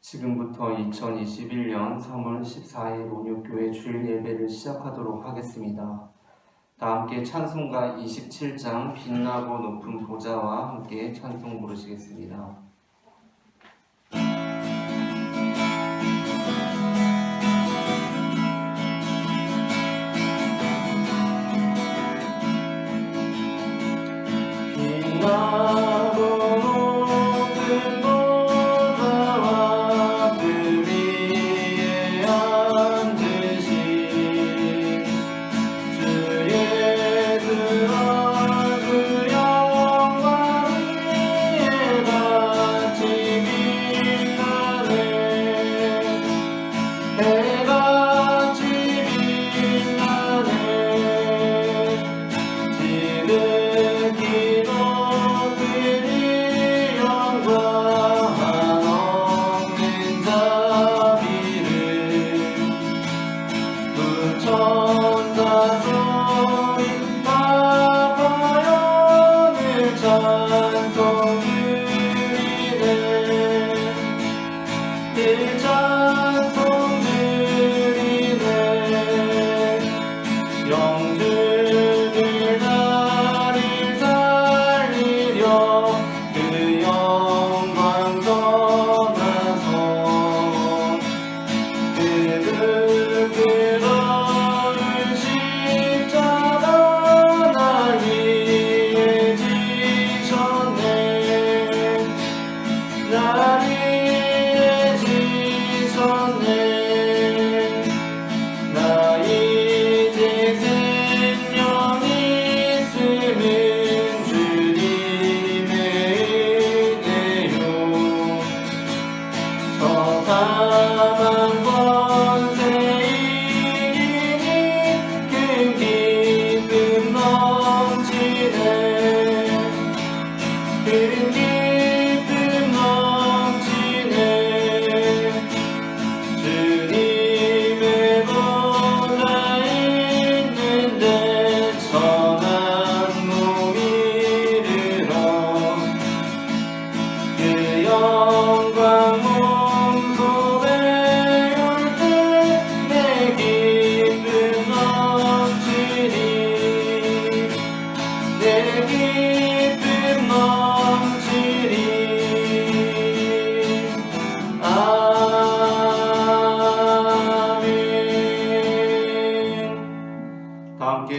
지금부터 2021년 3월 14일 온유교회 주일 예배를 시작하도록 하겠습니다. 다 함께 찬송가 27장 빛나고 높은 보좌와 함께 찬송 부르시겠습니다.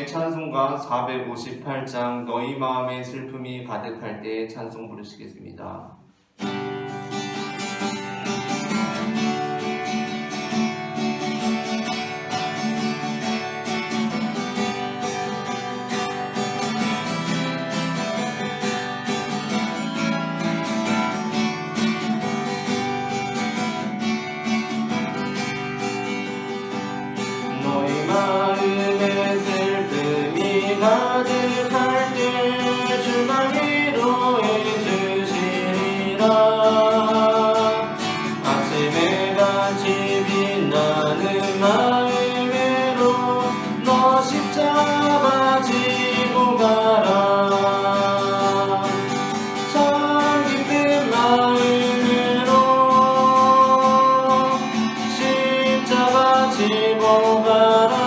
찬송가 458장 너희 마음에 슬픔이 가득할 때 찬송 부르시겠습니다. 가득할 때 주가 위로해 주시리라. 아침에 같이 빛나는 마음으로 너 십자가 지고 가라. 참 기쁜 마음으로 십자가 지고 가라.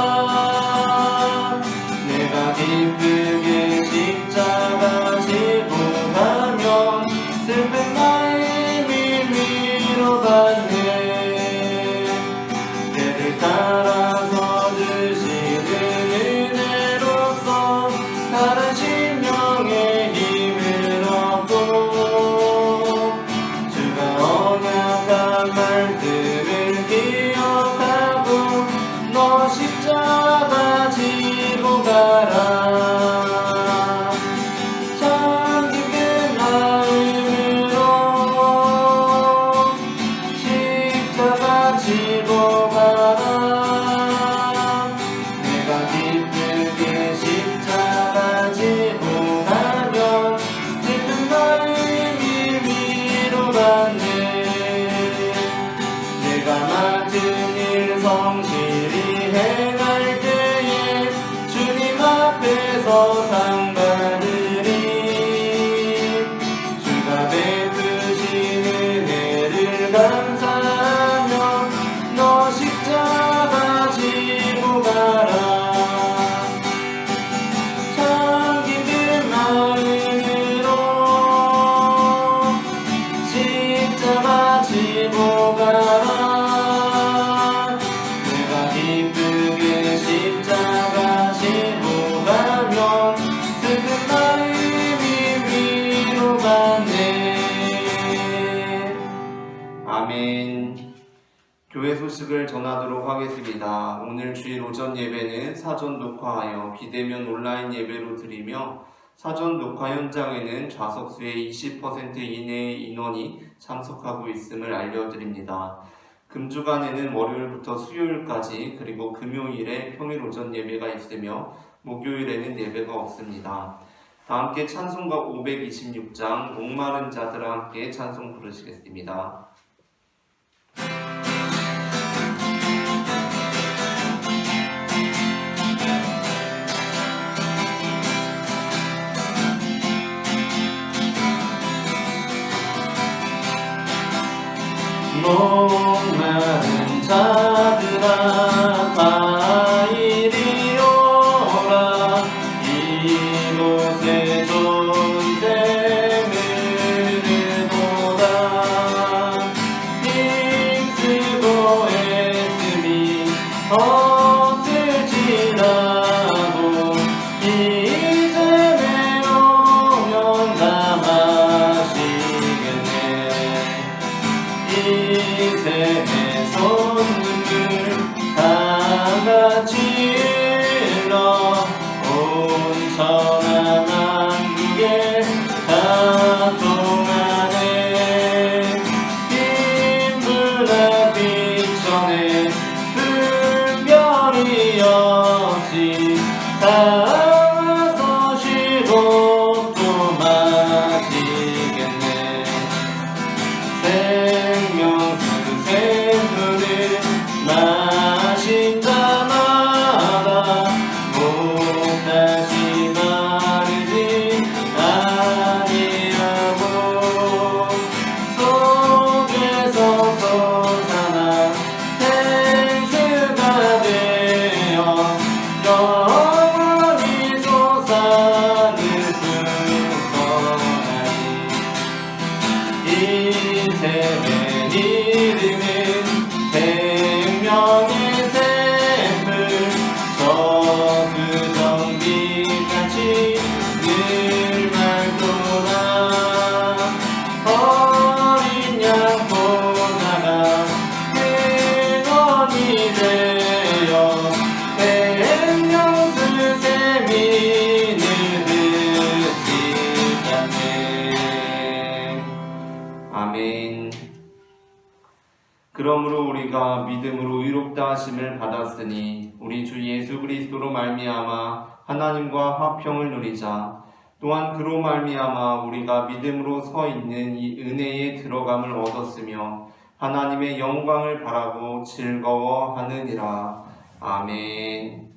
기쁘게 십자가 지고 가면 슬픈 마음이 위로받네. 배를 따라서 주시는 은혜로서 다른 심령의 힘을 얻고 주가 언약한 말씀을 기억하고 너 십자가 지고 가라. 참 기쁜 마음으로 십자가 지고 가라. 내가 기쁘게 십자가 지고 가면 슬픈 마음이 위로받네. 내가 맡은 일 성실히 행할 때에 주님 앞에서 상 받으리. 주가 베푸신 은혜를 감사 아멘. 교회 소식을 전하도록 하겠습니다. 오늘 주일 오전 예배는 사전 녹화하여 비대면 온라인 예배로 드리며 사전 녹화 현장에는 좌석수의 20% 이내의 인원이 참석하고 있음을 알려드립니다. 금주간에는 월요일부터 수요일까지 그리고 금요일에 평일 오전 예배가 있으며 목요일에는 예배가 없습니다. 다 함께 찬송가 526장 목마른 자들과 함께 찬송 부르시겠습니다. 목마른 자들아 다 이리 오라 이곳에 존재를 보라 힘쓰고 애씀이 헛을 지나고 이제 내오면 다 마시겠네 인생의 손님들 다같이 일러 온 천하 만국에 다 통하네 힘들나 빛천에 불별이 없이 다 와서 쉬고 또 마시겠네 생명수 샘물을 마신 자마다 목 다시 마르지 아니하고 속에서 솟아나 생수가 되어 영원히 솟아늘 수선하니 인생의 이름은 생명의 샘물 저그정비같이 늘 맑도다 어린 양보다가 근원이 되어 생명수 샘이 느듯이 않네 아멘. 그러므로 우리가 믿음으로 의롭다 하심을 받았으니 우리 주 예수 그리스도로 말미암아 하나님과 화평을 누리자. 또한 그로 말미암아 우리가 믿음으로 서 있는 이 은혜에 들어감을 얻었으며 하나님의 영광을 바라고 즐거워하느니라. 아멘.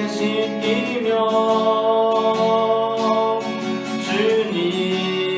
씻기며 주님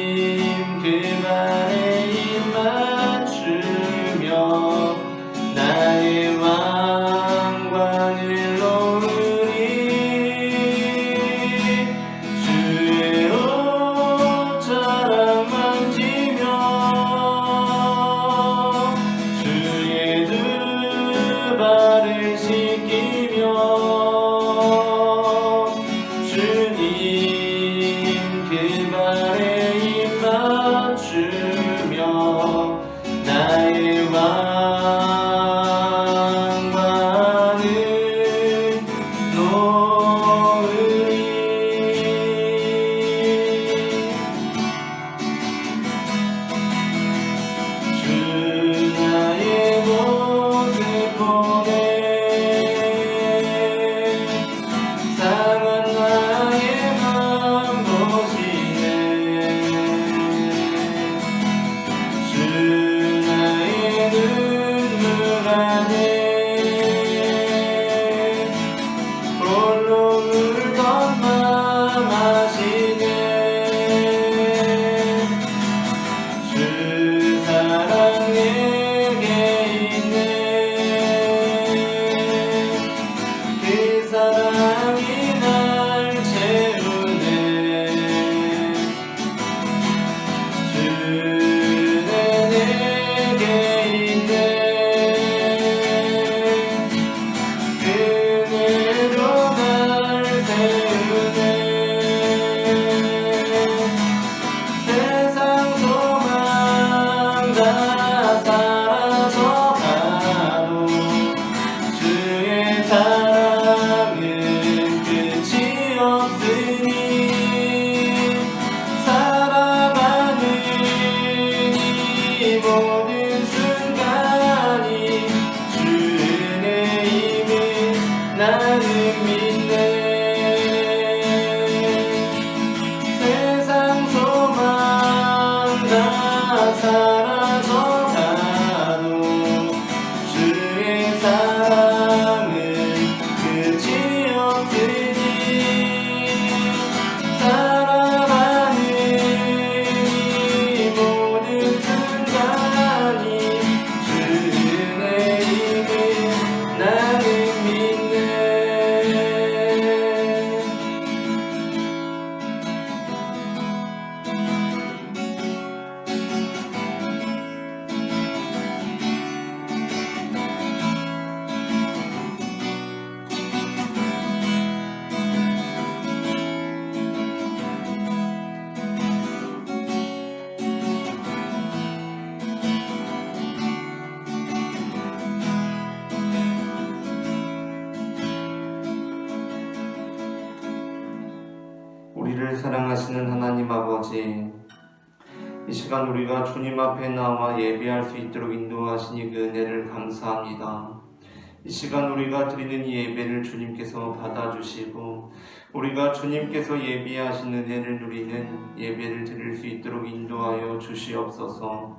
사라져가도 주의 사랑은 끝이 없으니 살아가는 이 모든 순간이 주 은혜임을 나는 믿네. 우리를 사랑하시는 하나님 아버지, 이 시간 우리가 주님 앞에 나와 예배할 수 있도록 인도하시니 그 은혜를 감사합니다. 이 시간 우리가 드리는 이 예배를 주님께서 받아주시고 우리가 주님께서 예비하신 은혜를 누리는 예배를 드릴 수 있도록 인도하여 주시옵소서.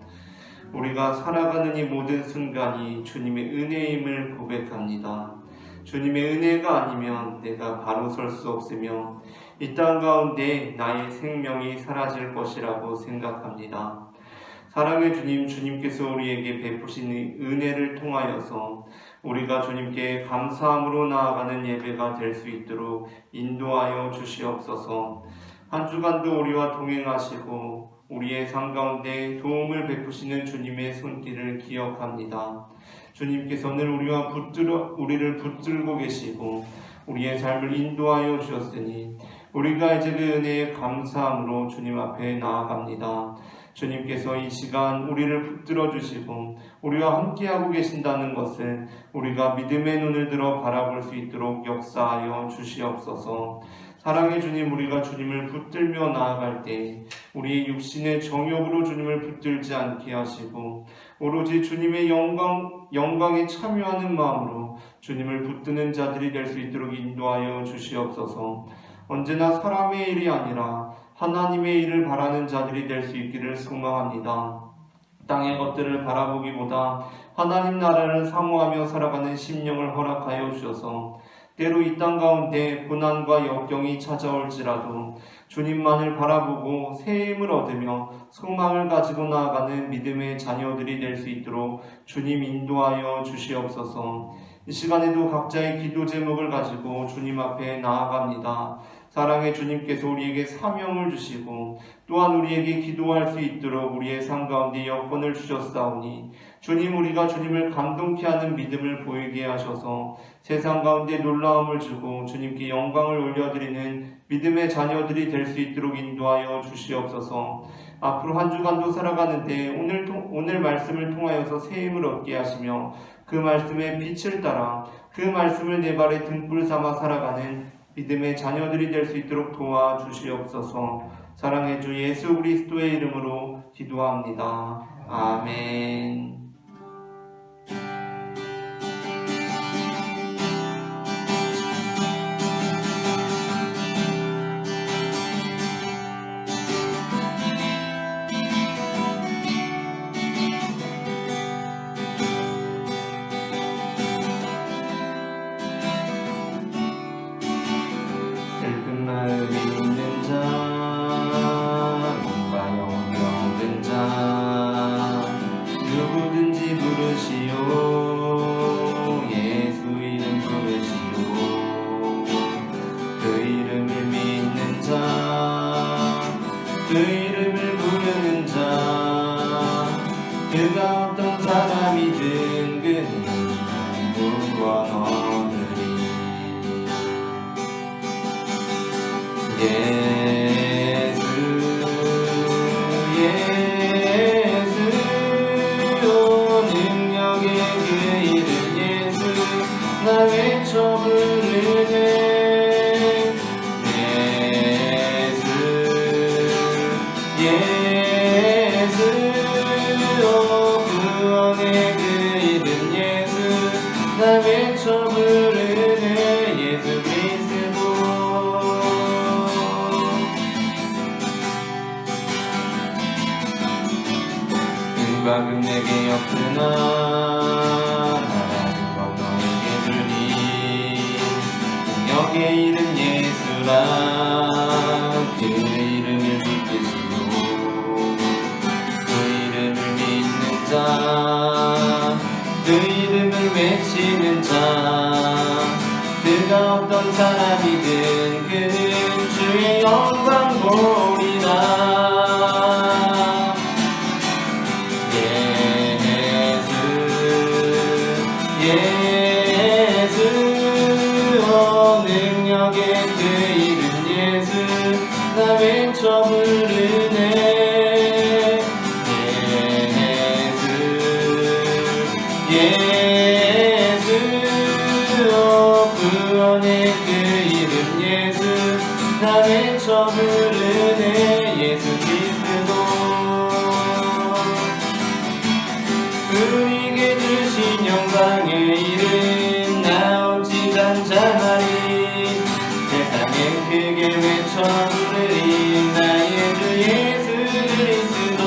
우리가 살아가는 이 모든 순간이 주님의 은혜임을 고백합니다. 주님의 은혜가 아니면 내가 바로 설 수 없으며 이 땅 가운데 나의 생명이 사라질 것이라고 생각합니다. 사랑의 주님, 주님께서 우리에게 베푸신 은혜를 통하여서 우리가 주님께 감사함으로 나아가는 예배가 될 수 있도록 인도하여 주시옵소서. 한 주간도 우리와 동행하시고 우리의 삶 가운데 도움을 베푸시는 주님의 손길을 기억합니다. 주님께서는 우리를 붙들고 계시고 우리의 삶을 인도하여 주셨으니 우리가 이제 그 은혜에 감사함으로 주님 앞에 나아갑니다. 주님께서 이 시간 우리를 붙들어 주시고 우리와 함께하고 계신다는 것을 우리가 믿음의 눈을 들어 바라볼 수 있도록 역사하여 주시옵소서. 사랑의 주님, 우리가 주님을 붙들며 나아갈 때 우리의 육신의 정욕으로 주님을 붙들지 않게 하시고 오로지 주님의 영광에 참여하는 마음으로 주님을 붙드는 자들이 될 수 있도록 인도하여 주시옵소서. 언제나 사람의 일이 아니라 하나님의 일을 바라는 자들이 될 수 있기를 소망합니다. 땅의 것들을 바라보기보다 하나님 나라를 사모하며 살아가는 심령을 허락하여 주셔서 때로 이 땅 가운데 고난과 역경이 찾아올지라도 주님만을 바라보고 새 힘을 얻으며 소망을 가지고 나아가는 믿음의 자녀들이 될 수 있도록 주님 인도하여 주시옵소서. 이 시간에도 각자의 기도 제목을 가지고 주님 앞에 나아갑니다. 사랑의 주님께서 우리에게 사명을 주시고 또한 우리에게 기도할 수 있도록 우리의 삶 가운데 여건을 주셨사오니 주님, 우리가 주님을 감동케 하는 믿음을 보이게 하셔서 세상 가운데 놀라움을 주고 주님께 영광을 올려드리는 믿음의 자녀들이 될 수 있도록 인도하여 주시옵소서. 앞으로 한 주간도 살아가는데 오늘 말씀을 통하여서 새 힘을 얻게 하시며 그 말씀의 빛을 따라 그 말씀을 내 발의 등불 삼아 살아가는 믿음의 자녀들이 될 수 있도록 도와주시옵소서. 사랑의 주 예수 그리스도의 이름으로 기도합니다. 아멘. 슬픈 마음이 있는 자, 눈과 영병든 자, 누구든지 부르시오. 예수 이름 부르시오. 그 이름을 믿는 자, 그 이름을 부르는 자, 그가 어떤 사람이든 그는 구원 얻으리. 예수 오 능력의 그 이름 예수 나 외쳐 부르네. 예수 오 구원의 그 이름 예수 나 외쳐 부르네. 예수 그리스도. 은과 금 내게 없으나 나라는 것 너에게 주니 능력의 이름 예수라 그 이름을 믿으시오 그 이름을 믿는 자 그 이름을 외치는 자 그가 어떤 사람이든 그는 주의 영광 보리라 예수 능력의 그 이름 예수 나 외쳐 부르네 예수 구원의 그 이름 예수 나 외쳐 부르네 예수 그리스도 우리에게 주신 영광의 이름 나오지 단자마리 세상에 크게 외쳐 부르리 나의 주 예수 그리스도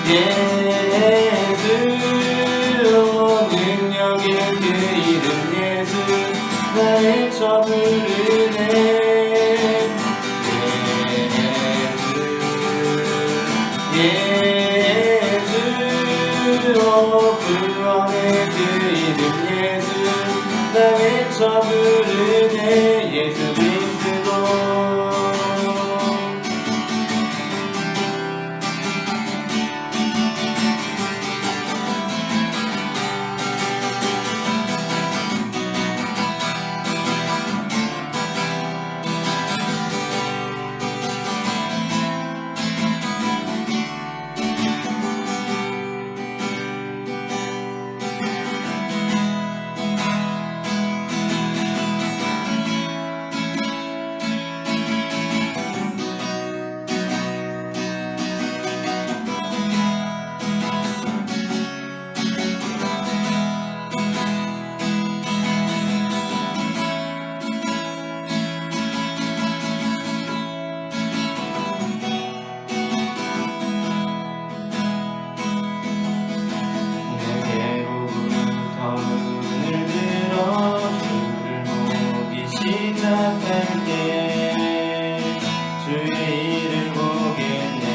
예수 능력의 그 이름 예수 나 외쳐 부르네 예수 구원의 그 이름 예수 나 외쳐 부르네 예수 그리스도 시작할 때 주의 이름 보겠네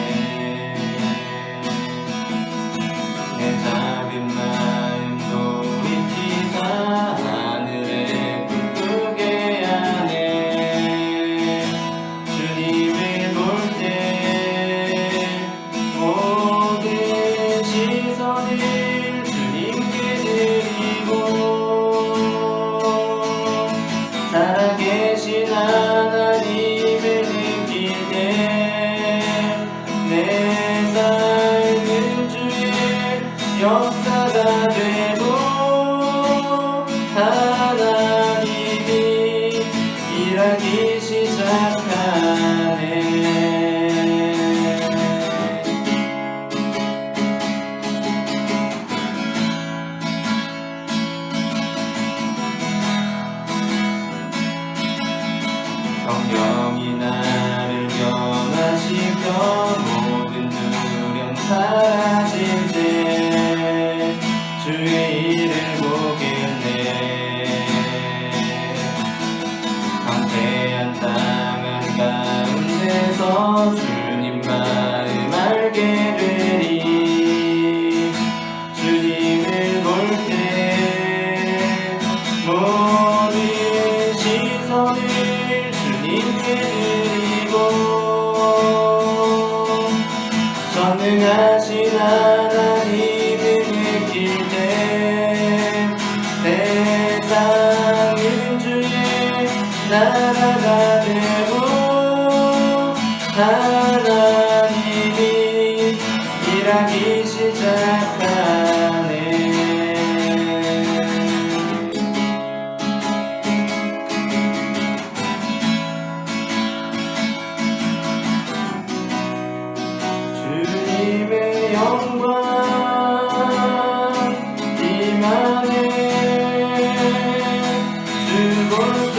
내 작은 마음 돌이키사 하늘에 굴뚝에 안에 주님을 볼 때 모든 시선을 주님께 드리고 살아계신 하나님을 느낄 때 내 삶은 주의 역사가 되고 하나님이 일하기 시작하네 성령이 나를 변화시켜 모든 두려움 사라질 때 주의 일을 보겠네 황폐한 땅 한가운데서 주님 마음 알게 되리 주님을 볼 때 모든 시선을 주님께 드리고 전능하신 하나님을 느낄 때 세상은 주의 나라가 되고 하나님이 일하기 시작하네 주님의 영광 임하네 주 볼 때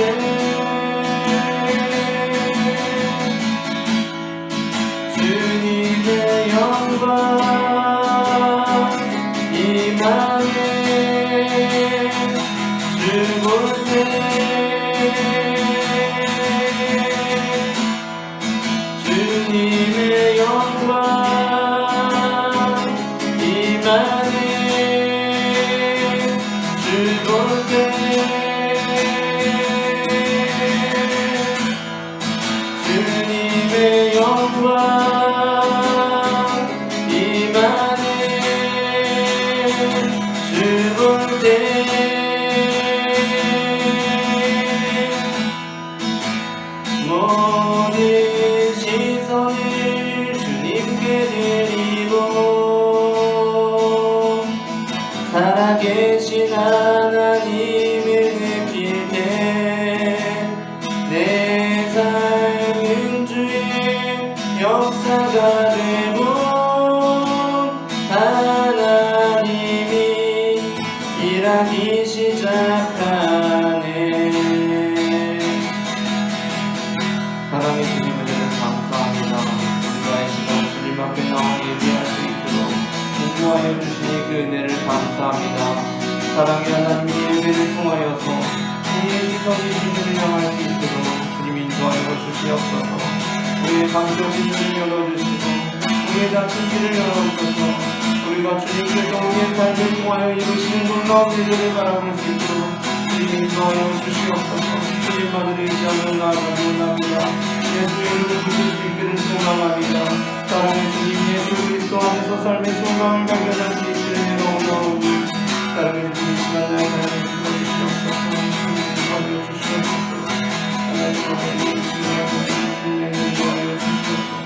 감사합니다. 사랑의 하나님 예배를 통하여서 우리의 시선이 주님을 향할 수 있도록 주님 인도하여 주시옵소서. 우리의 감정의 눈을 열어주시고 우리의 닫힌 길을 열어주셔서 우리가 주님께서 우리의 삶을 통하여 이루시는 놀라운 일들을 바라볼 수 있도록 주님 인도하여 주시옵소서. 주님만을 의지하며 나아가옵나이다. 예수의 이름을 부를 수 있기를 소망합니다. 사랑의 주님 예수 그리스도 안에서 삶의 소망을 발견할 수 있기를 내려오나오니 사랑의 주님 이 시간 나의 삶을 주시옵소서. 주님 주시옵소서. 하나님 아버지 주님의 인도하여 주시옵소서.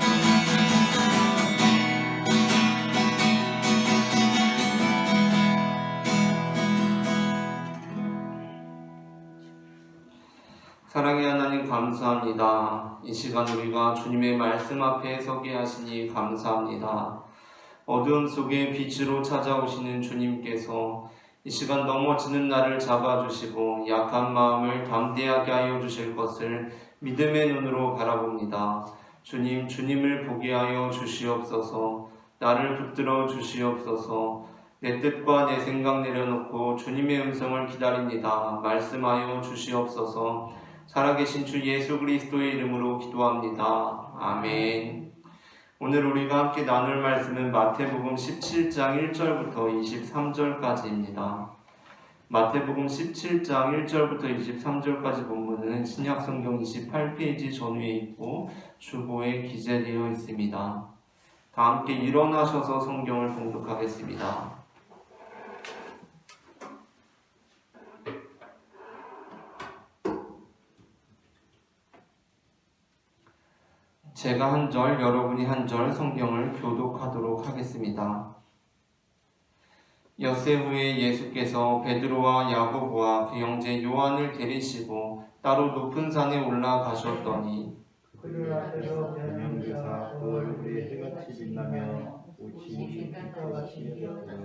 사랑의 하나님 감사합니다. 이 시간 우리가 주님의 말씀 앞에 서게 하시니 감사합니다. 어두움 속에 빛으로 찾아오시는 주님께서 이 시간 넘어지는 나를 잡아주시고 약한 마음을 담대하게 하여 주실 것을 믿음의 눈으로 바라봅니다. 주님, 주님을 보게 하여 주시옵소서. 나를 붙들어 주시옵소서. 내 뜻과 내 생각 내려놓고 주님의 음성을 기다립니다. 말씀하여 주시옵소서. 살아계신 주 예수 그리스도의 이름으로 기도합니다. 아멘. 오늘 우리가 함께 나눌 말씀은 마태복음 17장 1절부터 23절까지입니다. 마태복음 17장 1절부터 23절까지 본문은 신약성경 28페이지 전후에 있고 주보에 기재되어 있습니다. 다 함께 일어나셔서 성경을 봉독하겠습니다. 제가 한 절, 여러분이 한 절 성경을 교독하도록 하겠습니다. 엿새 후에 예수께서 베드로와 야고보와 그 형제 요한을 데리시고 따로 높은 산에 올라가셨더니 그들 앞에서 변명되사 그 얼굴에 해같이 빛나며 옷이 빛같이 되었더라.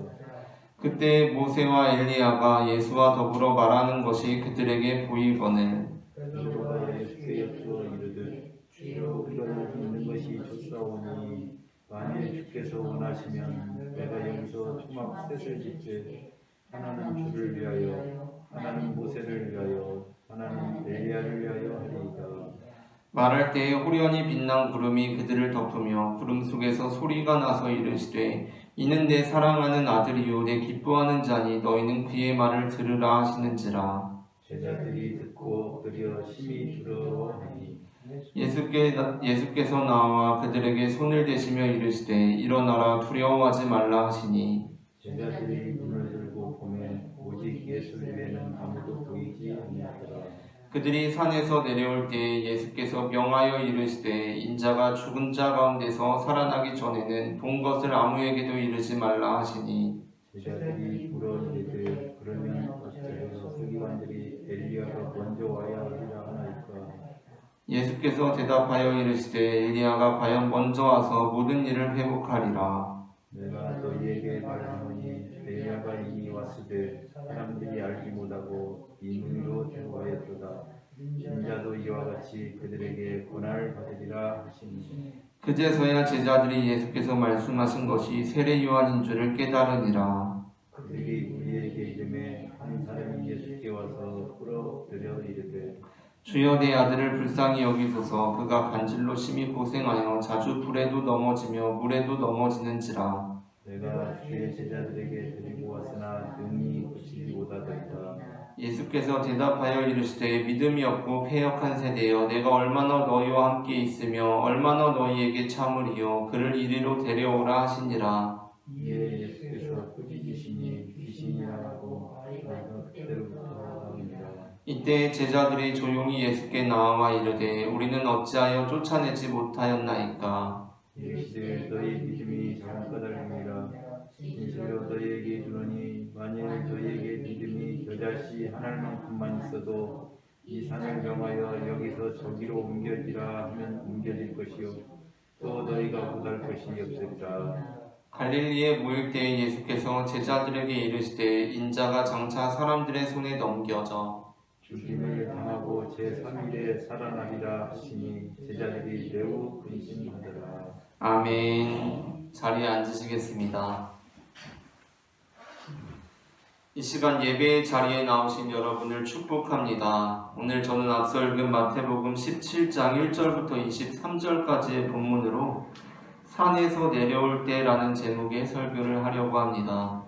그때 모세와 엘리야가 예수와 더불어 말하는 것이 그들에게 보이거늘 베드로가 예수께 여쭈어 이르되 주여 우리가 여기 있는 것이 좋사오니 만일 주께서 원하시면 내가 여기서 초막 셋을 짓되 하나는 주를 위하여 하나는 모세를 위하여 하나는 엘리야를 위하여 하리이다. 말할 때에 호련히 빛난 구름이 그들을 덮으며 구름 속에서 소리가 나서 이르시되 이는 내 사랑하는 아들이요 내 기뻐하는 자니 너희는 그의 말을 들으라 하시는지라. 제자들이 듣고 엎드려 심히 두려워하니 예수께서 나와 그들에게 손을 대시며 이르시되 일어나라 두려워하지 말라 하시니 제자들이 눈을 들고 보매 오직 예수 외에는 아무도 보이지 아니하더라. 그들이 산에서 내려올 때에 예수께서 명하여 이르시되 인자가 죽은 자 가운데서 살아나기 전에는 본 것을 아무에게도 이르지 말라 하시니 제자들이 물어이르되 그러면 어찌하여 서기관들이 엘리야가 먼저 와야 하리라 하나이까. 예수께서 대답하여 이르시되 엘리야가 과연 먼저 와서 모든 일을 회복하리라. 내가 너희에게 말하노니 엘리야가 이미 왔으되 사람들이 알지 못하고 이 눈으로 들어가였도다. 인자도 이와 같이 그들에게 고난을 받으리라 하시니 그제서야 제자들이 예수께서 말씀하신 것이 세례 요한인 줄을 깨달으니라. 그들이 우리에게 이름에 한 사람이 예수께 와서 꿇어들여 이르되 주여 내 아들을 불쌍히 여기소서. 그가 간질로 심히 고생하여 자주 불에도 넘어지며 물에도 넘어지는지라. 내가 주의 제자들에게 데리고 왔으나 능히 고치지 못하더이다. 예수께서 대답하여 이르시되 믿음이 없고 패역한 세대여 내가 얼마나 너희와 함께 있으며 얼마나 너희에게 참으리요 그를 이리로 데려오라 하시니라. 이에 예수께서 꾸짖으시니 귀신이라고 나서 그때부터 합니다. 이때 제자들이 조용히 예수께 나와 이르되 우리는 어찌하여 쫓아내지 못하였나이까. 이르시되 너희 믿음이 작은 까닭이니라. 진실로 너희에게 이르노니 만일 너희에게 믿음이 겨자씨 하나만큼만 있어도 이 산을 명하여 여기서 저기로 옮겨지라 하면 옮겨질 것이요 또 너희가 못할 것이 없으리라. 갈릴리에 모일 때에 예수께서 제자들에게 이르시되 인자가 장차 사람들의 손에 넘겨져 죽임을 당하고 제3일에 살아나리라 하시니 제자들이 매우 근심하더라. 아멘. 자리에 앉으시겠습니다. 이 시간 예배의 자리에 나오신 여러분을 축복합니다. 오늘 저는 앞서 읽은 마태복음 17장 1절부터 23절까지의 본문으로 산에서 내려올 때라는 제목의 설교를 하려고 합니다.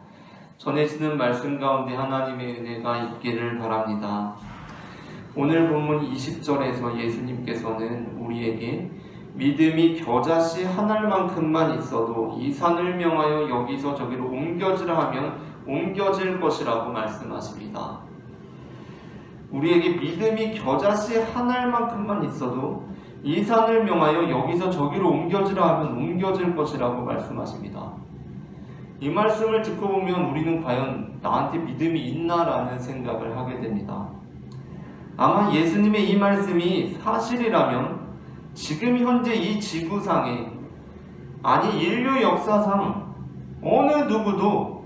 전해지는 말씀 가운데 하나님의 은혜가 있기를 바랍니다. 오늘 본문 20절에서 예수님께서는 우리에게 믿음이 겨자씨 한 알만큼만 있어도 이 산을 명하여 여기서 저기로 옮겨지라 하면 옮겨질 것이라고 말씀하십니다. 우리에게 믿음이 겨자씨 한 알만큼만 있어도 이 산을 명하여 여기서 저기로 옮겨지라 하면 옮겨질 것이라고 말씀하십니다. 이 말씀을 듣고 보면 우리는 과연 나한테 믿음이 있나라는 생각을 하게 됩니다. 아마 예수님의 이 말씀이 사실이라면 지금 현재 이 지구상에, 아니 인류 역사상 어느 누구도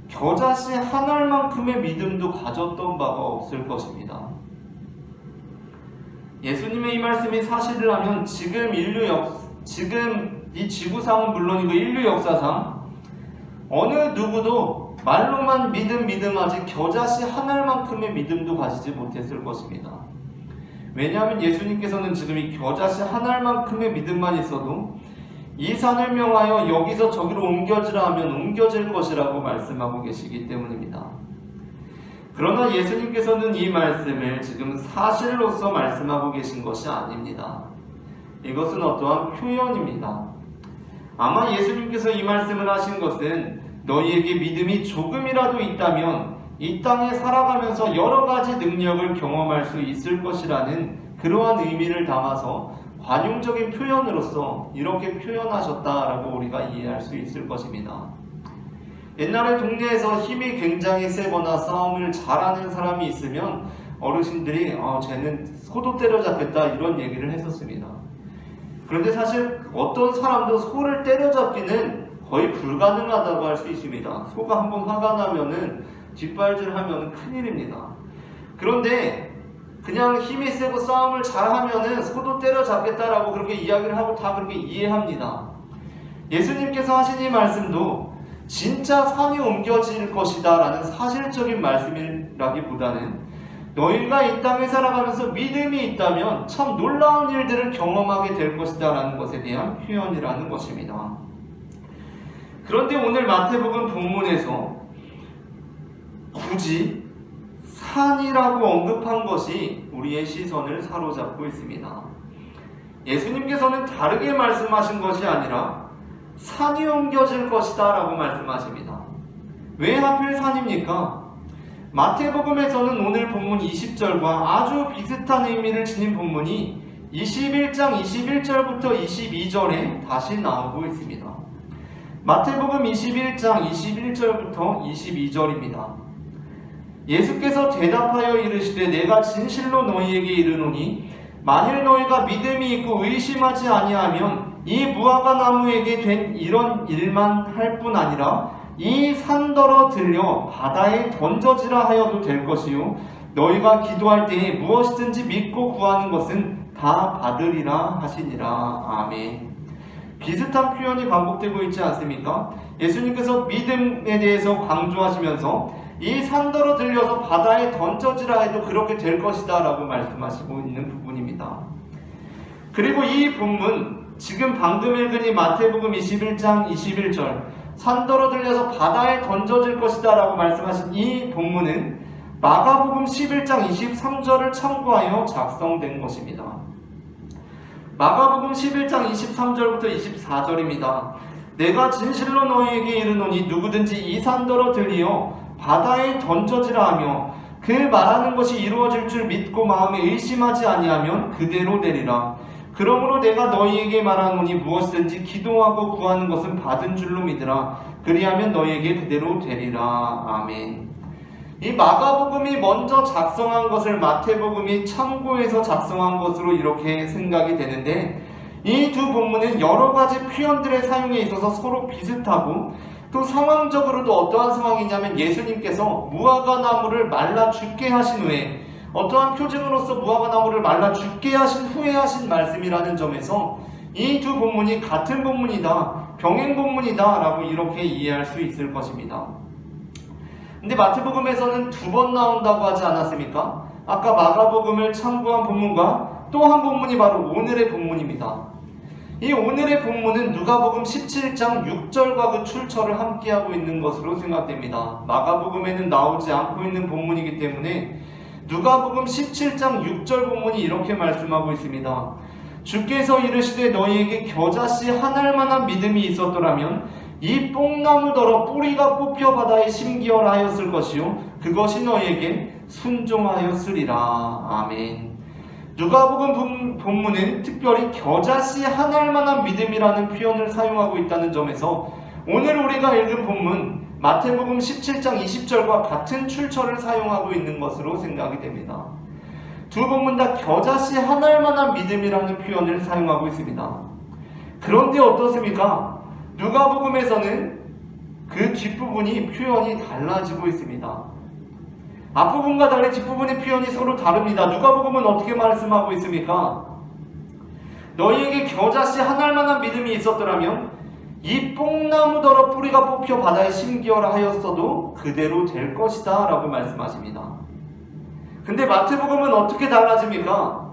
겨자씨 한 알만큼의 믿음도 가졌던 바가 없을 것입니다. 예수님의 이 말씀이 사실이라면 지금 이 지구상은 물론이고 인류 역사상 어느 누구도 말로만 믿음하지 겨자씨 한 알만큼의 믿음도 가지지 못했을 것입니다. 왜냐하면 예수님께서는 지금 이 겨자씨 한 알만큼의 믿음만 있어도 이 산을 명하여 여기서 저기로 옮겨지라 하면 옮겨질 것이라고 말씀하고 계시기 때문입니다. 그러나 예수님께서는 이 말씀을 지금 사실로서 말씀하고 계신 것이 아닙니다. 이것은 어떠한 표현입니다. 아마 예수님께서 이 말씀을 하신 것은 너희에게 믿음이 조금이라도 있다면 이 땅에 살아가면서 여러 가지 능력을 경험할 수 있을 것이라는 그러한 의미를 담아서 관용적인 표현으로서 이렇게 표현하셨다라고 우리가 이해할 수 있을 것입니다. 옛날에 동네에서 힘이 굉장히 세거나 싸움을 잘하는 사람이 있으면 어르신들이 쟤는 소도 때려잡겠다 이런 얘기를 했었습니다. 그런데 사실 어떤 사람도 소를 때려잡기는 거의 불가능하다고 할 수 있습니다. 소가 한번 화가 나면은 뒷발질하면 큰일입니다. 그런데 그냥 힘이 세고 싸움을 잘하면은 소도 때려잡겠다라고 그렇게 이야기를 하고 다 그렇게 이해합니다. 예수님께서 하신 이 말씀도 진짜 산이 옮겨질 것이다 라는 사실적인 말씀이라기보다는 너희가 이 땅에 살아가면서 믿음이 있다면 참 놀라운 일들을 경험하게 될 것이다 라는 것에 대한 표현이라는 것입니다. 그런데 오늘 마태복음 본문에서 굳이 산이라고 언급한 것이 우리의 시선을 사로잡고 있습니다. 예수님께서는 다르게 말씀하신 것이 아니라 산이 옮겨질 것이다 라고 말씀하십니다. 왜 하필 산입니까? 마태복음에서는 오늘 본문 20절과 아주 비슷한 의미를 지닌 본문이 21장 21절부터 22절에 다시 나오고 있습니다. 마태복음 21장 21절부터 22절입니다. 예수께서 대답하여 이르시되 내가 진실로 너희에게 이르노니 만일 너희가 믿음이 있고 의심하지 아니하면 이 무화과 나무에게 된 이런 일만 할 뿐 아니라 이 산더러 들려 바다에 던져지라 하여도 될 것이요 너희가 기도할 때에 무엇이든지 믿고 구하는 것은 다 받으리라 하시니라. 아멘. 비슷한 표현이 반복되고 있지 않습니까? 예수님께서 믿음에 대해서 강조하시면서 이 산더러 들려서 바다에 던져지라 해도 그렇게 될 것이다 라고 말씀하시고 있는 부분입니다. 그리고 이 본문, 지금 방금 읽은 이 마태복음 21장 21절 산더러 들려서 바다에 던져질 것이다 라고 말씀하신 이 본문은 마가복음 11장 23절을 참고하여 작성된 것입니다. 마가복음 11장 23절부터 24절입니다. 내가 진실로 너희에게 이르노니 누구든지 이 산더러 들리어 바다에 던져지라 하며 그 말하는 것이 이루어질 줄 믿고 마음에 의심하지 아니하면 그대로 되리라. 그러므로 내가 너희에게 말하노니 무엇이든지 기도하고 구하는 것은 받은 줄로 믿으라. 그리하면 너희에게 그대로 되리라. 아멘. 이 마가복음이 먼저 작성한 것을 마태복음이 참고해서 작성한 것으로 이렇게 생각이 되는데 이 두 본문은 여러 가지 표현들의 사용에 있어서 서로 비슷하고 또 상황적으로도 어떠한 상황이냐면 예수님께서 무화과 나무를 말라 죽게 하신 후에 어떠한 표징으로서 무화과 나무를 말라 죽게 하신 후에 하신 말씀이라는 점에서 이 두 본문이 같은 본문이다, 병행 본문이다 라고 이렇게 이해할 수 있을 것입니다. 근데 마태복음에서는 2번 나온다고 하지 않았습니까? 아까 마가복음을 참고한 본문과 또 한 본문이 바로 오늘의 본문입니다. 이 오늘의 본문은 누가복음 17장 6절과 그 출처를 함께하고 있는 것으로 생각됩니다. 마가복음에는 나오지 않고 있는 본문이기 때문에 누가복음 17장 6절 본문이 이렇게 말씀하고 있습니다. 주께서 이르시되 너희에게 겨자씨 한 알만한 믿음이 있었더라면 이 뽕나무더러 뿌리가 뽑혀 바다에 심기어라 하였을 것이요 그것이 너희에게 순종하였으리라. 아멘. 누가복음 본문은 특별히 겨자씨 한 알만한 믿음이라는 표현을 사용하고 있다는 점에서 오늘 우리가 읽은 본문 마태복음 17장 20절과 같은 출처를 사용하고 있는 것으로 생각이 됩니다. 두 본문 다 겨자씨 한 알만한 믿음이라는 표현을 사용하고 있습니다. 그런데 어떻습니까? 누가복음에서는 그 뒷부분이 표현이 달라지고 있습니다. 앞부분과 달리 뒷부분의 표현이 서로 다릅니다. 누가복음은 어떻게 말씀하고 있습니까? 너희에게 겨자씨 한 알만한 믿음이 있었더라면 이 뽕나무더러 뿌리가 뽑혀 바다에 심기어라 하였어도 그대로 될 것이다 라고 말씀하십니다. 근데 마태복음은 어떻게 달라집니까?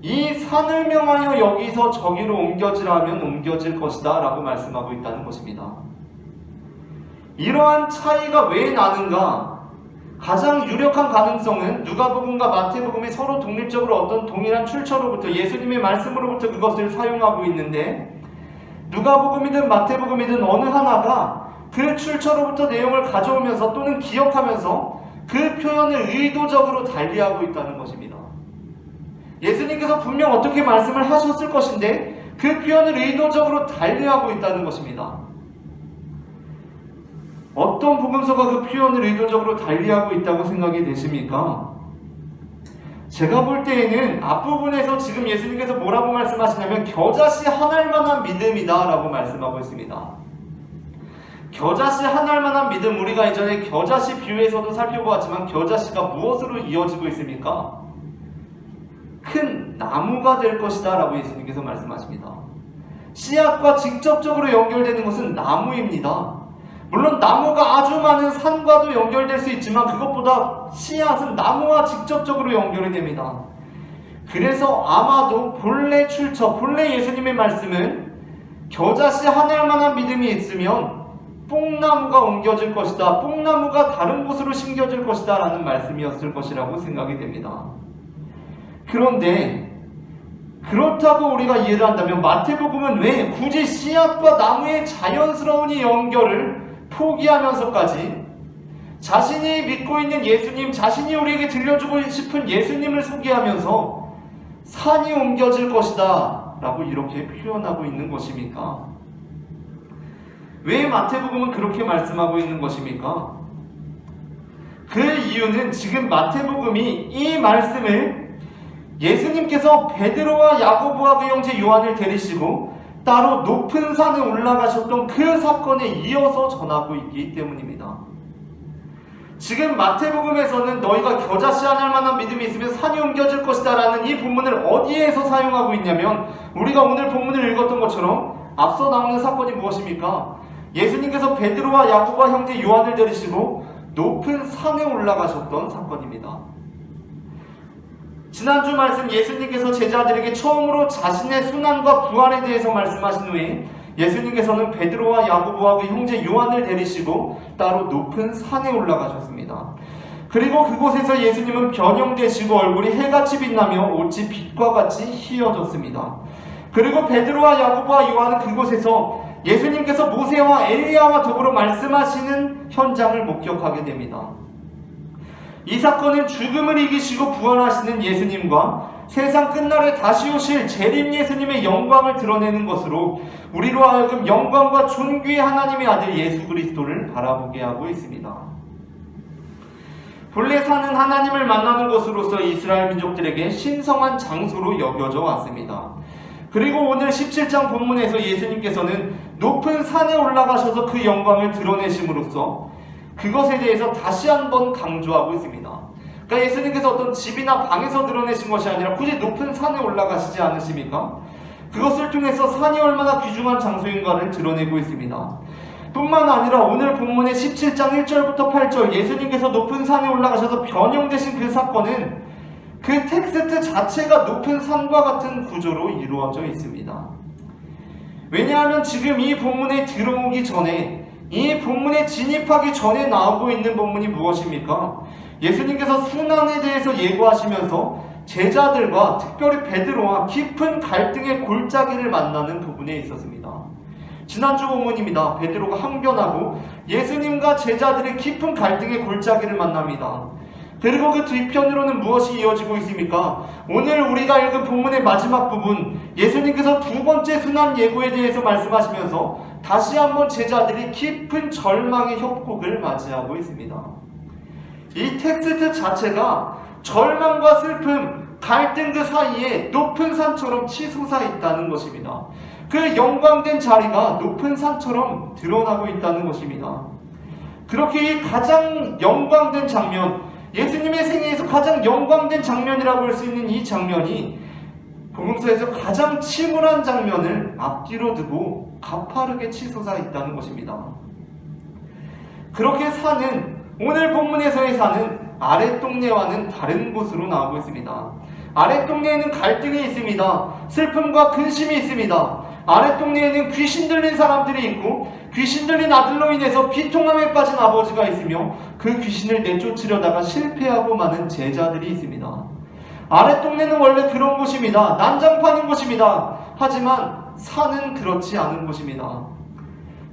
이 산을 명하여 여기서 저기로 옮겨지라면 옮겨질 것이다 라고 말씀하고 있다는 것입니다. 이러한 차이가 왜 나는가? 가장 유력한 가능성은 누가복음과 마태복음이 서로 독립적으로 어떤 동일한 출처로부터 예수님의 말씀으로부터 그것을 사용하고 있는데 누가복음이든 마태복음이든 어느 하나가 그 출처로부터 내용을 가져오면서 또는 기억하면서 그 표현을 의도적으로 달리하고 있다는 것입니다. 예수님께서 분명 어떻게 말씀을 하셨을 것인데 그 표현을 의도적으로 달리하고 있다는 것입니다. 어떤 복음서가 그 표현을 의도적으로 달리하고 있다고 생각이 되십니까? 제가 볼 때에는 앞부분에서 지금 예수님께서 뭐라고 말씀하시냐면 겨자씨 한 알만한 믿음이다 라고 말씀하고 있습니다. 겨자씨 한 알만한 믿음, 우리가 이전에 겨자씨 비유에서도 살펴보았지만 겨자씨가 무엇으로 이어지고 있습니까? 큰 나무가 될 것이다 라고 예수님께서 말씀하십니다. 씨앗과 직접적으로 연결되는 것은 나무입니다. 물론 나무가 아주 많은 산과도 연결될 수 있지만 그것보다 씨앗은 나무와 직접적으로 연결이 됩니다. 그래서 아마도 본래 출처, 본래 예수님의 말씀은 겨자씨 한 알만한 믿음이 있으면 뽕나무가 옮겨질 것이다, 뽕나무가 다른 곳으로 심겨질 것이다 라는 말씀이었을 것이라고 생각이 됩니다. 그런데 그렇다고 우리가 이해를 한다면 마태복음은 왜 굳이 씨앗과 나무의 자연스러운 이 연결을 포기하면서까지 자신이 믿고 있는 예수님, 자신이 우리에게 들려주고 싶은 예수님을 소개하면서 산이 옮겨질 것이다 라고 이렇게 표현하고 있는 것입니까? 왜 마태복음은 그렇게 말씀하고 있는 것입니까? 그 이유는 지금 마태복음이 이 말씀을 예수님께서 베드로와 야고보와 그 형제 요한을 데리시고 따로 높은 산에 올라가셨던 그 사건에 이어서 전하고 있기 때문입니다. 지금 마태복음에서는 너희가 겨자씨 한 알만한 믿음이 있으면 산이 옮겨질 것이다 라는 이 본문을 어디에서 사용하고 있냐면 우리가 오늘 본문을 읽었던 것처럼 앞서 나오는 사건이 무엇입니까? 예수님께서 베드로와 야고보와 형제 요한을 데리시고 높은 산에 올라가셨던 사건입니다. 지난주 말씀 예수님께서 제자들에게 처음으로 자신의 순환과 부활에 대해서 말씀하신 후에 예수님께서는 베드로와 야고보와 그 형제 요한을 데리시고 따로 높은 산에 올라가셨습니다. 그리고 그곳에서 예수님은 변형되시고 얼굴이 해같이 빛나며 옷이 빛과 같이 희어졌습니다. 그리고 베드로와 야고보와 요한은 그곳에서 예수님께서 모세와 엘리야와 더불어 말씀하시는 현장을 목격하게 됩니다. 이 사건은 죽음을 이기시고 부활하시는 예수님과 세상 끝날에 다시 오실 재림 예수님의 영광을 드러내는 것으로 우리로 하여금 영광과 존귀의 하나님의 아들 예수 그리스도를 바라보게 하고 있습니다. 본래 산은 하나님을 만나는 곳으로서 이스라엘 민족들에게 신성한 장소로 여겨져 왔습니다. 그리고 오늘 17장 본문에서 예수님께서는 높은 산에 올라가셔서 그 영광을 드러내심으로써 그것에 대해서 다시 한번 강조하고 있습니다. 그러니까 예수님께서 어떤 집이나 방에서 드러내신 것이 아니라 굳이 높은 산에 올라가시지 않으십니까? 그것을 통해서 산이 얼마나 귀중한 장소인가를 드러내고 있습니다. 뿐만 아니라 오늘 본문의 17장 1절부터 8절 예수님께서 높은 산에 올라가셔서 변형되신 그 사건은 그 텍스트 자체가 높은 산과 같은 구조로 이루어져 있습니다. 왜냐하면 지금 이 본문에 들어오기 전에, 이 본문에 진입하기 전에 나오고 있는 본문이 무엇입니까? 예수님께서 순환에 대해서 예고하시면서 제자들과 특별히 베드로와 깊은 갈등의 골짜기를 만나는 부분에 있었습니다. 지난주 본문입니다. 베드로가 항변하고 예수님과 제자들의 깊은 갈등의 골짜기를 만납니다. 그리고 그 뒤편으로는 무엇이 이어지고 있습니까? 오늘 우리가 읽은 본문의 마지막 부분, 예수님께서 두 번째 순환 예고에 대해서 말씀하시면서 다시 한번 제자들이 깊은 절망의 협곡을 맞이하고 있습니다. 이 텍스트 자체가 절망과 슬픔, 갈등 그 사이에 높은 산처럼 치솟아 있다는 것입니다. 그 영광된 자리가 높은 산처럼 드러나고 있다는 것입니다. 그렇게 이 가장 영광된 장면, 예수님의 생애에서 가장 영광된 장면이라고 할 수 있는 이 장면이 복음서에서 가장 침울한 장면을 앞뒤로 두고 가파르게 치솟아 있다는 것입니다. 그렇게 산은, 오늘 본문에서의 산은 아랫동네와는 다른 곳으로 나오고 있습니다. 아랫동네에는 갈등이 있습니다. 슬픔과 근심이 있습니다. 아랫동네에는 귀신 들린 사람들이 있고 귀신 들린 아들로 인해서 비통함에 빠진 아버지가 있으며 그 귀신을 내쫓으려다가 실패하고 마는 제자들이 있습니다. 아랫동네는 원래 그런 곳입니다. 난장판인 곳입니다. 하지만 산은 그렇지 않은 곳입니다.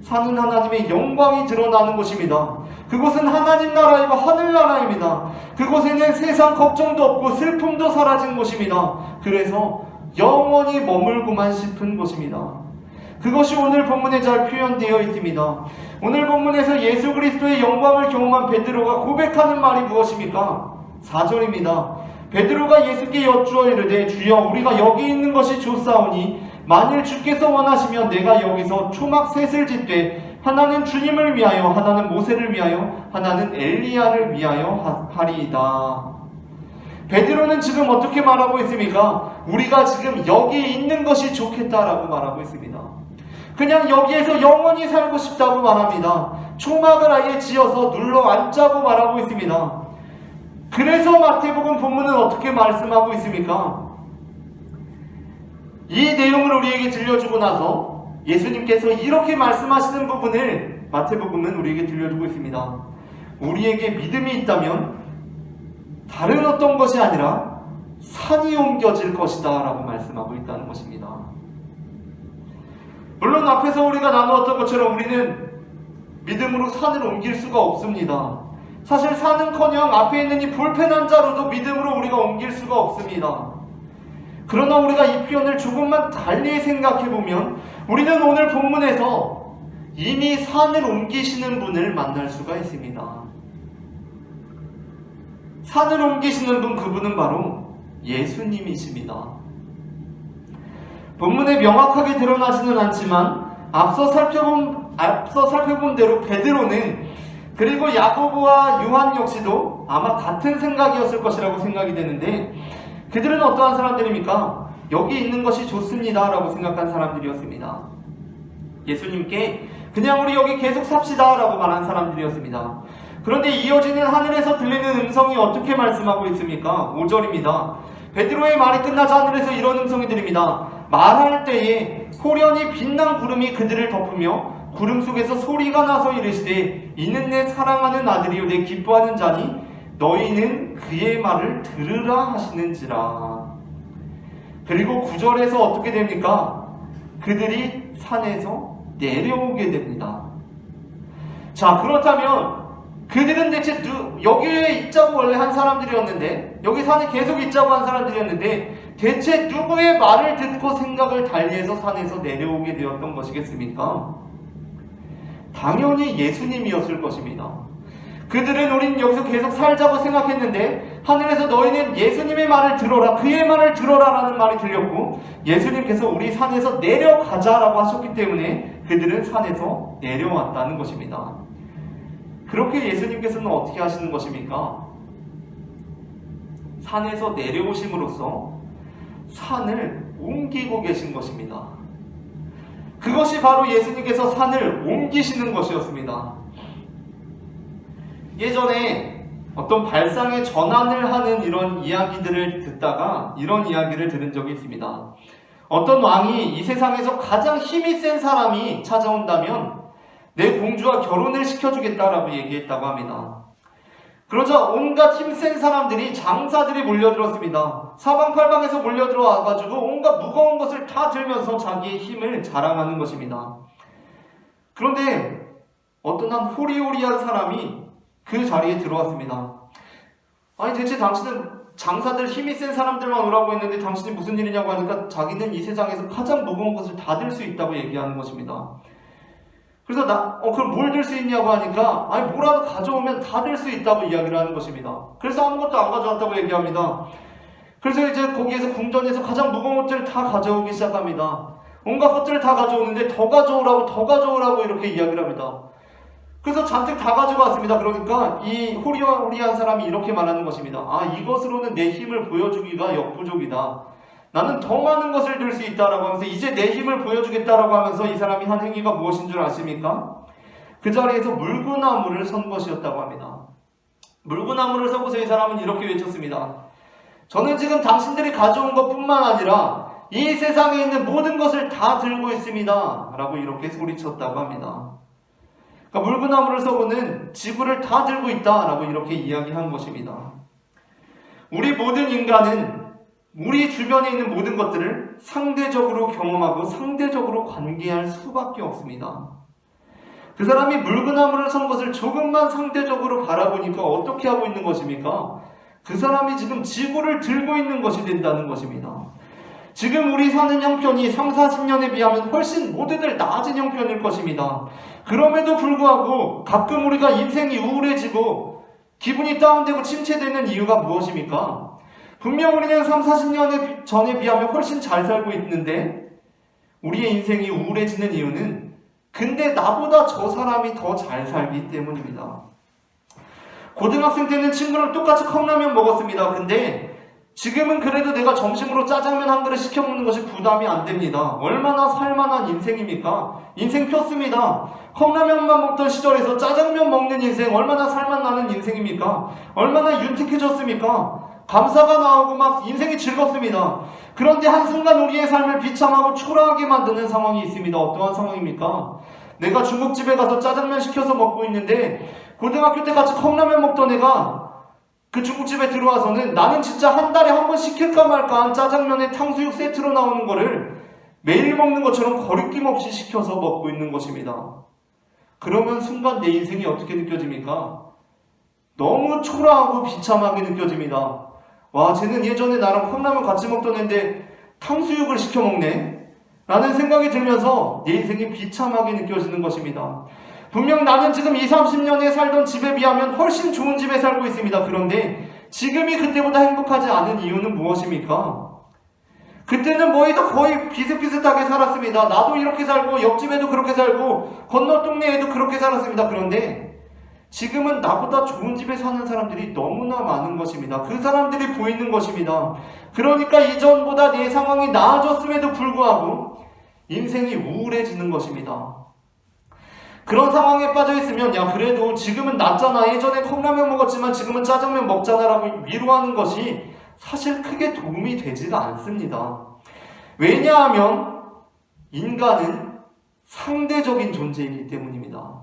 산은 하나님의 영광이 드러나는 곳입니다. 그곳은 하나님 나라이고 하늘나라입니다. 그곳에는 세상 걱정도 없고 슬픔도 사라진 곳입니다. 그래서 영원히 머물고만 싶은 곳입니다. 그것이 오늘 본문에 잘 표현되어 있습니다. 오늘 본문에서 예수 그리스도의 영광을 경험한 베드로가 고백하는 말이 무엇입니까? 4절입니다. 베드로가 예수께 여쭈어 이르되 주여 우리가 여기 있는 것이 좋사오니 만일 주께서 원하시면 내가 여기서 초막 셋을 짓되 하나는 주님을 위하여, 하나는 모세를 위하여, 하나는 엘리야를 위하여 하리이다. 베드로는 지금 어떻게 말하고 있습니까? 우리가 지금 여기 있는 것이 좋겠다라고 말하고 있습니다. 그냥 여기에서 영원히 살고 싶다고 말합니다. 초막을 아예 지어서 눌러 앉자고 말하고 있습니다. 그래서 마태복음 본문은 어떻게 말씀하고 있습니까? 이 내용을 우리에게 들려주고 나서 예수님께서 이렇게 말씀하시는 부분을 마태복음은 우리에게 들려주고 있습니다. 우리에게 믿음이 있다면 다른 어떤 것이 아니라 산이 옮겨질 것이다 라고 말씀하고 있다는 것입니다. 물론 앞에서 우리가 나누었던 것처럼 우리는 믿음으로 산을 옮길 수가 없습니다. 사실 산은커녕 앞에 있는 이 볼펜 자로도 믿음으로 우리가 옮길 수가 없습니다. 그러나 우리가 이 표현을 조금만 달리 생각해보면 우리는 오늘 본문에서 이미 산을 옮기시는 분을 만날 수가 있습니다. 산을 옮기시는 분, 그분은 바로 예수님이십니다. 본문에 명확하게 드러나지는 않지만 앞서 살펴본 대로 베드로는, 그리고 야고보와 요한 역시도 아마 같은 생각이었을 것이라고 생각이 되는데, 그들은 어떠한 사람들입니까? 여기 있는 것이 좋습니다 라고 생각한 사람들이었습니다. 예수님께 그냥 우리 여기 계속 삽시다 라고 말한 사람들이었습니다. 그런데 이어지는 하늘에서 들리는 음성이 어떻게 말씀하고 있습니까? 5절입니다. 베드로의 말이 끝나자 하늘에서 이런 음성이 들립니다. 말할 때에 호련히 빛난 구름이 그들을 덮으며 구름 속에서 소리가 나서 이르시되 이는 내 사랑하는 아들이요 내 기뻐하는 자니 너희는 그의 말을 들으라 하시는지라. 그리고 9절에서 어떻게 됩니까? 그들이 산에서 내려오게 됩니다. 자, 그렇다면 그들은 대체 여기에 있자고 원래 한 사람들이었는데, 여기 산에 계속 있자고 한 사람들이었는데 대체 누구의 말을 듣고 생각을 달리해서 산에서 내려오게 되었던 것이겠습니까? 당연히 예수님이었을 것입니다. 그들은 우린 여기서 계속 살자고 생각했는데 하늘에서 너희는 예수님의 말을 들어라, 그의 말을 들어라 라는 말이 들렸고, 예수님께서 우리 산에서 내려가자라고 하셨기 때문에 그들은 산에서 내려왔다는 것입니다. 그렇게 예수님께서는 어떻게 하시는 것입니까? 산에서 내려오심으로써 산을 옮기고 계신 것입니다. 그것이 바로 예수님께서 산을 옮기시는 것이었습니다. 예전에 어떤 발상의 전환을 하는 이런 이야기들을 듣다가 이런 이야기를 들은 적이 있습니다. 어떤 왕이 이 세상에서 가장 힘이 센 사람이 찾아온다면 내 공주와 결혼을 시켜주겠다라고 얘기했다고 합니다. 그러자 온갖 힘센 사람들이, 장사들이 몰려들었습니다. 사방팔방에서 몰려들어와가지고 온갖 무거운 것을 다 들면서 자기의 힘을 자랑하는 것입니다. 그런데 어떤 한 호리호리한 사람이 그 자리에 들어왔습니다. 아니 대체 당신은 장사들 힘이 센 사람들만 오라고 했는데 당신이 무슨 일이냐고 하니까 자기는 이 세상에서 가장 무거운 것을 다 들 수 있다고 얘기하는 것입니다. 그래서 그럼 뭘 들 수 있냐고 하니까 아니 뭐라도 가져오면 다 들 수 있다고 이야기를 하는 것입니다. 그래서 아무것도 안 가져왔다고 얘기합니다. 그래서 이제 거기에서 궁전에서 가장 무거운 것들을 다 가져오기 시작합니다. 온갖 것들을 다 가져오는데 더 가져오라고 이렇게 이야기를 합니다. 그래서 잔뜩 다 가져왔습니다. 그러니까 이 호리호리한 사람이 이렇게 말하는 것입니다. 아, 이것으로는 내 힘을 보여주기가 역부족이다. 나는 더 많은 것을 들 수 있다라고 하면서 이제 내 힘을 보여주겠다라고 하면서 이 사람이 한 행위가 무엇인 줄 아십니까? 그 자리에서 물구나무를 선 것이었다고 합니다. 물구나무를 서고서 이 사람은 이렇게 외쳤습니다. 저는 지금 당신들이 가져온 것뿐만 아니라 이 세상에 있는 모든 것을 다 들고 있습니다. 라고 이렇게 소리쳤다고 합니다. 그러니까 물구나무를 서고는 지구를 다 들고 있다라고 이렇게 이야기한 것입니다. 우리 모든 인간은 우리 주변에 있는 모든 것들을 상대적으로 경험하고 상대적으로 관계할 수밖에 없습니다. 그 사람이 물구나무를 선 것을 조금만 상대적으로 바라보니까 어떻게 하고 있는 것입니까? 그 사람이 지금 지구를 들고 있는 것이 된다는 것입니다. 지금 우리 사는 형편이 3, 40년에 비하면 훨씬 모두들 나아진 형편일 것입니다. 그럼에도 불구하고 가끔 우리가 인생이 우울해지고 기분이 다운되고 침체되는 이유가 무엇입니까? 분명 우리는 3, 40년 전에 비하면 훨씬 잘 살고 있는데 우리의 인생이 우울해지는 이유는 근데 나보다 저 사람이 더 잘 살기 때문입니다. 고등학생 때는 친구랑 똑같이 컵라면 먹었습니다. 근데 지금은 그래도 내가 점심으로 짜장면 한 그릇 시켜 먹는 것이 부담이 안 됩니다. 얼마나 살만한 인생입니까? 인생 폈습니다. 컵라면만 먹던 시절에서 짜장면 먹는 인생 얼마나 살만나는 인생입니까? 얼마나 윤택해졌습니까? 감사가 나오고 막 인생이 즐겁습니다. 그런데 한순간 우리의 삶을 비참하고 초라하게 만드는 상황이 있습니다. 어떠한 상황입니까? 내가 중국집에 가서 짜장면 시켜서 먹고 있는데 고등학교 때 같이 컵라면 먹던 애가 그 중국집에 들어와서는 나는 진짜 한 달에 한 번 시킬까 말까 한 짜장면에 탕수육 세트로 나오는 거를 매일 먹는 것처럼 거리낌 없이 시켜서 먹고 있는 것입니다. 그러면 순간 내 인생이 어떻게 느껴집니까? 너무 초라하고 비참하게 느껴집니다. 와, 쟤는 예전에 나랑 컵라면 같이 먹던 애인데 탕수육을 시켜 먹네? 라는 생각이 들면서 내 인생이 비참하게 느껴지는 것입니다. 분명 나는 지금 20, 30년에 살던 집에 비하면 훨씬 좋은 집에 살고 있습니다. 그런데 지금이 그때보다 행복하지 않은 이유는 무엇입니까? 그때는 거의 비슷비슷하게 살았습니다. 나도 이렇게 살고 옆집에도 그렇게 살고 건너 동네에도 그렇게 살았습니다. 그런데 지금은 나보다 좋은 집에 사는 사람들이 너무나 많은 것입니다. 그 사람들이 보이는 것입니다. 그러니까 이전보다 내 상황이 나아졌음에도 불구하고 인생이 우울해지는 것입니다. 그런 상황에 빠져있으면 야 그래도 지금은 낫잖아. 예전에 컵라면 먹었지만 지금은 짜장면 먹잖아 라고 위로하는 것이 사실 크게 도움이 되지가 않습니다. 왜냐하면 인간은 상대적인 존재이기 때문입니다.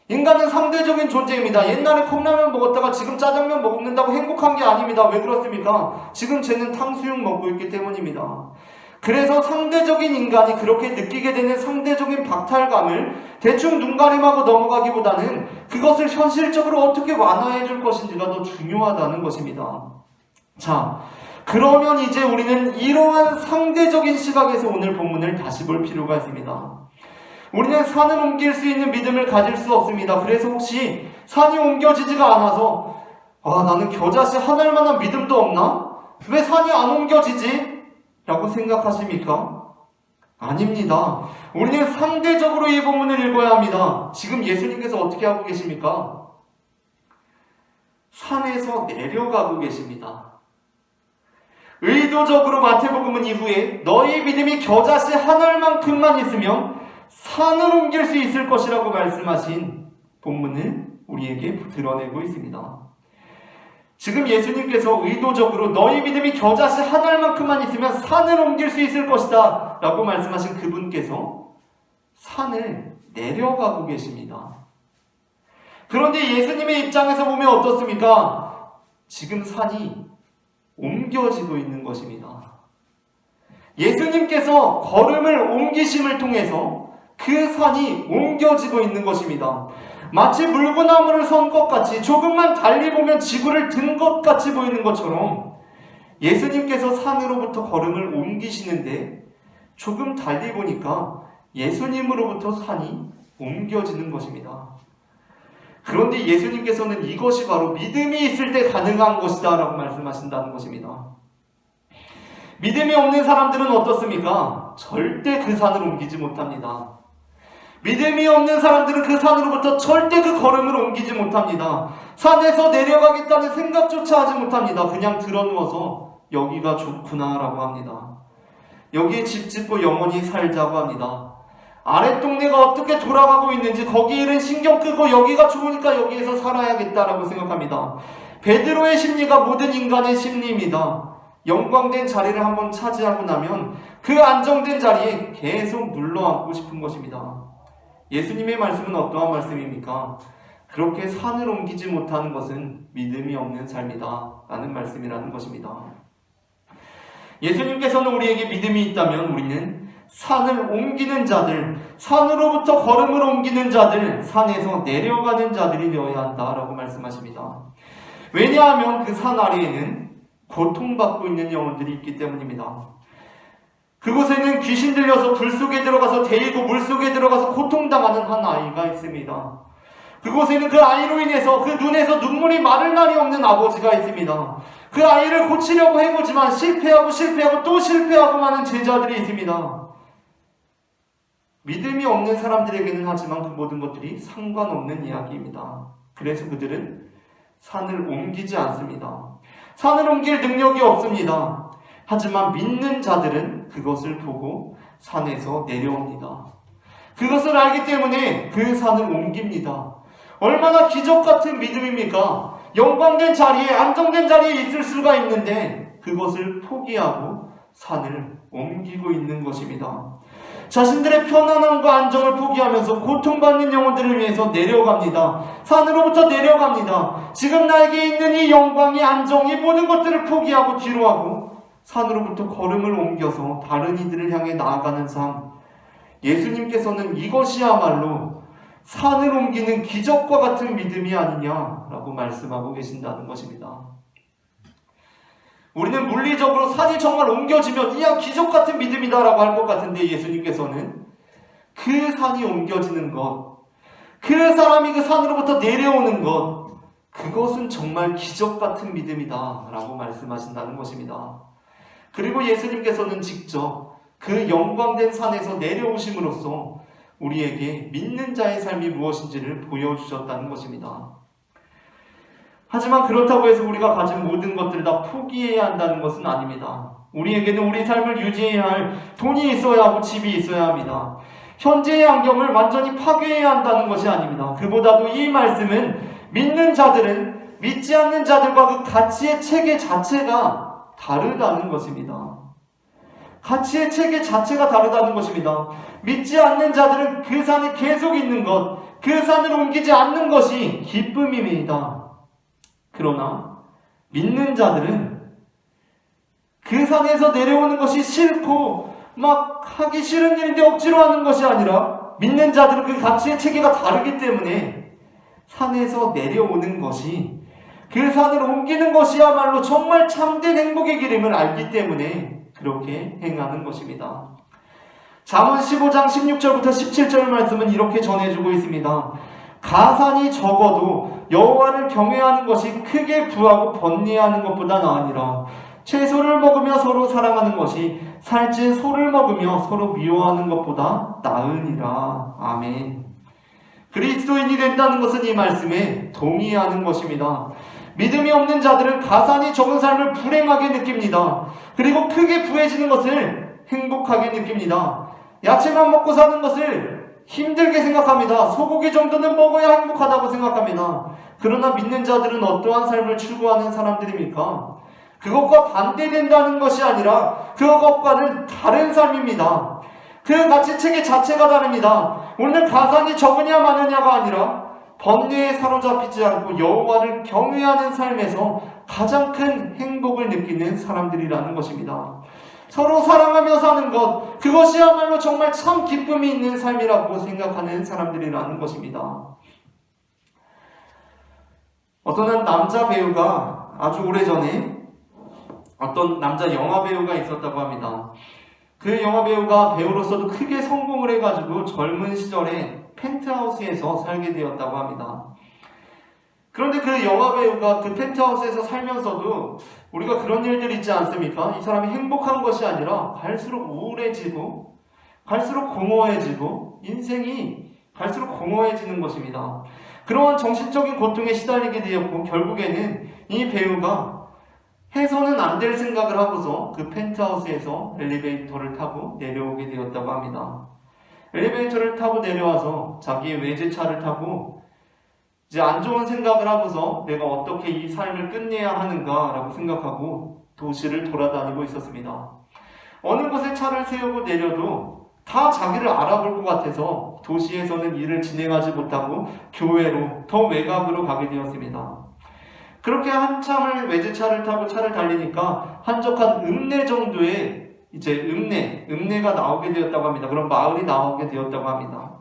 인간은 상대적인 존재입니다. 옛날에 컵라면 먹었다가 지금 짜장면 먹는다고 행복한 게 아닙니다. 왜 그렇습니까? 지금 쟤는 탕수육 먹고 있기 때문입니다. 그래서 상대적인 인간이 그렇게 느끼게 되는 상대적인 박탈감을 대충 눈가림하고 넘어가기보다는 그것을 현실적으로 어떻게 완화해 줄 것인지가 더 중요하다는 것입니다. 자, 그러면 이제 우리는 이러한 상대적인 시각에서 오늘 본문을 다시 볼 필요가 있습니다. 우리는 산을 옮길 수 있는 믿음을 가질 수 없습니다. 그래서 혹시 산이 옮겨지지가 않아서 나는 겨자씨 하나일 만한 믿음도 없나? 왜 산이 안 옮겨지지? 라고 생각하십니까? 아닙니다. 우리는 상대적으로 이 본문을 읽어야 합니다. 지금 예수님께서 어떻게 하고 계십니까? 산에서 내려가고 계십니다. 의도적으로 마태복음은 이후에 너희 믿음이 겨자씨 한 알만큼만 있으면 산을 옮길 수 있을 것이라고 말씀하신 본문을 우리에게 드러내고 있습니다. 지금 예수님께서 의도적으로 너희 믿음이 겨자씨 한 알만큼만 있으면 산을 옮길 수 있을 것이다 라고 말씀하신 그분께서 산을 내려가고 계십니다. 그런데 예수님의 입장에서 보면 어떻습니까? 지금 산이 옮겨지고 있는 것입니다. 예수님께서 걸음을 옮기심을 통해서 그 산이 옮겨지고 있는 것입니다. 마치 물구나무를 선 것 같이 조금만 달리 보면 지구를 든 것 같이 보이는 것처럼 예수님께서 산으로부터 걸음을 옮기시는데 조금 달리 보니까 예수님으로부터 산이 옮겨지는 것입니다. 그런데 예수님께서는 이것이 바로 믿음이 있을 때 가능한 것이다 라고 말씀하신다는 것입니다. 믿음이 없는 사람들은 어떻습니까? 절대 그 산을 옮기지 못합니다. 믿음이 없는 사람들은 그 산으로부터 절대 그 걸음을 옮기지 못합니다. 산에서 내려가겠다는 생각조차 하지 못합니다. 그냥 드러누워서 여기가 좋구나 라고 합니다. 여기에 집 짓고 영원히 살자고 합니다. 아랫동네가 어떻게 돌아가고 있는지 거기 일은 신경 끄고 여기가 좋으니까 여기에서 살아야겠다라고 생각합니다. 베드로의 심리가 모든 인간의 심리입니다. 영광된 자리를 한번 차지하고 나면 그 안정된 자리에 계속 눌러앉고 싶은 것입니다. 예수님의 말씀은 어떠한 말씀입니까? 그렇게 산을 옮기지 못하는 것은 믿음이 없는 삶이다 라는 말씀이라는 것입니다. 예수님께서는 우리에게 믿음이 있다면 우리는 산을 옮기는 자들, 산으로부터 걸음을 옮기는 자들, 산에서 내려가는 자들이 되어야 한다라고 말씀하십니다. 왜냐하면 그 산 아래에는 고통받고 있는 영혼들이 있기 때문입니다. 그곳에는 귀신 들려서 불 속에 들어가서 데이고 물 속에 들어가서 고통당하는 한 아이가 있습니다. 그곳에는 그 아이로 인해서 그 눈에서 눈물이 마를 날이 없는 아버지가 있습니다. 그 아이를 고치려고 해보지만 실패하고 또 실패하고 많은 제자들이 있습니다. 믿음이 없는 사람들에게는 하지만 그 모든 것들이 상관없는 이야기입니다. 그래서 그들은 산을 옮기지 않습니다. 산을 옮길 능력이 없습니다. 하지만 믿는 자들은 그것을 보고 산에서 내려옵니다. 그것을 알기 때문에 그 산을 옮깁니다. 얼마나 기적 같은 믿음입니까? 영광된 자리에, 안정된 자리에 있을 수가 있는데 그것을 포기하고 산을 옮기고 있는 것입니다. 자신들의 편안함과 안정을 포기하면서 고통받는 영혼들을 위해서 내려갑니다. 산으로부터 내려갑니다. 지금 나에게 있는 이 영광이, 안정이, 모든 것들을 포기하고 뒤로 하고 산으로부터 걸음을 옮겨서 다른 이들을 향해 나아가는 삶. 예수님께서는 이것이야말로 산을 옮기는 기적과 같은 믿음이 아니냐라고 말씀하고 계신다는 것입니다. 우리는 물리적으로 산이 정말 옮겨지면 이야 기적 같은 믿음이다라고 할 것 같은데 예수님께서는 그 산이 옮겨지는 것, 그 사람이 그 산으로부터 내려오는 것, 그것은 정말 기적 같은 믿음이다 라고 말씀하신다는 것입니다. 그리고 예수님께서는 직접 그 영광된 산에서 내려오심으로써 우리에게 믿는 자의 삶이 무엇인지를 보여주셨다는 것입니다. 하지만 그렇다고 해서 우리가 가진 모든 것들을 다 포기해야 한다는 것은 아닙니다. 우리에게는 우리 삶을 유지해야 할 돈이 있어야 하고 집이 있어야 합니다. 현재의 환경을 완전히 파괴해야 한다는 것이 아닙니다. 그보다도 이 말씀은 믿는 자들은 믿지 않는 자들과 그 가치의 체계 자체가 다르다는 것입니다. 가치의 체계 자체가 다르다는 것입니다. 믿지 않는 자들은 그 산에 계속 있는 것, 그 산을 옮기지 않는 것이 기쁨입니다. 그러나 믿는 자들은 그 산에서 내려오는 것이 싫고 막 하기 싫은 일인데 억지로 하는 것이 아니라 믿는 자들은 그 가치의 체계가 다르기 때문에 산에서 내려오는 것이, 그 산을 옮기는 것이야말로 정말 참된 행복의 길임을 알기 때문에 그렇게 행하는 것입니다. 잠언 15장 16절부터 17절 말씀은 이렇게 전해주고 있습니다. 가산이 적어도 여호와를 경외하는 것이 크게 부하고 번뇌하는 것보다 나으니라. 채소를 먹으며 서로 사랑하는 것이 살찐 소를 먹으며 서로 미워하는 것보다 나으니라. 아멘. 그리스도인이 된다는 것은 이 말씀에 동의하는 것입니다. 믿음이 없는 자들은 가산이 적은 삶을 불행하게 느낍니다. 그리고 크게 부해지는 것을 행복하게 느낍니다. 야채만 먹고 사는 것을 힘들게 생각합니다. 소고기 정도는 먹어야 행복하다고 생각합니다. 그러나 믿는 자들은 어떠한 삶을 추구하는 사람들입니까? 그것과 반대된다는 것이 아니라 그것과는 다른 삶입니다. 그 가치체계 자체가 다릅니다. 오늘 가산이 적으냐 많으냐가 아니라 번뇌에 사로잡히지 않고 여호와를 경외하는 삶에서 가장 큰 행복을 느끼는 사람들이라는 것입니다. 서로 사랑하며 사는 것, 그것이야말로 정말 참 기쁨이 있는 삶이라고 생각하는 사람들이라는 것입니다. 어떤 한 남자 배우가 아주 오래전에 어떤 남자 영화 배우가 있었다고 합니다. 그 영화 배우가 배우로서도 크게 성공을 해가지고 젊은 시절에 펜트하우스에서 살게 되었다고 합니다. 그런데 그 영화 배우가 그 펜트하우스에서 살면서도 우리가 그런 일들 있지 않습니까? 이 사람이 행복한 것이 아니라 갈수록 우울해지고 갈수록 공허해지고 인생이 갈수록 공허해지는 것입니다. 그러한 정신적인 고통에 시달리게 되었고 결국에는 이 배우가 해서는 안 될 생각을 하고서 그 펜트하우스에서 엘리베이터를 타고 내려오게 되었다고 합니다. 엘리베이터를 타고 내려와서 자기의 외제차를 타고 이제 안 좋은 생각을 하고서 내가 어떻게 이 삶을 끝내야 하는가라고 생각하고 도시를 돌아다니고 있었습니다. 어느 곳에 차를 세우고 내려도 다 자기를 알아볼 것 같아서 도시에서는 일을 진행하지 못하고 교외로 더 외곽으로 가게 되었습니다. 그렇게 한참을 외제차를 타고 차를 달리니까 한적한 읍내 정도의 이제 읍내가 나오게 되었다고 합니다. 그런 마을이 나오게 되었다고 합니다.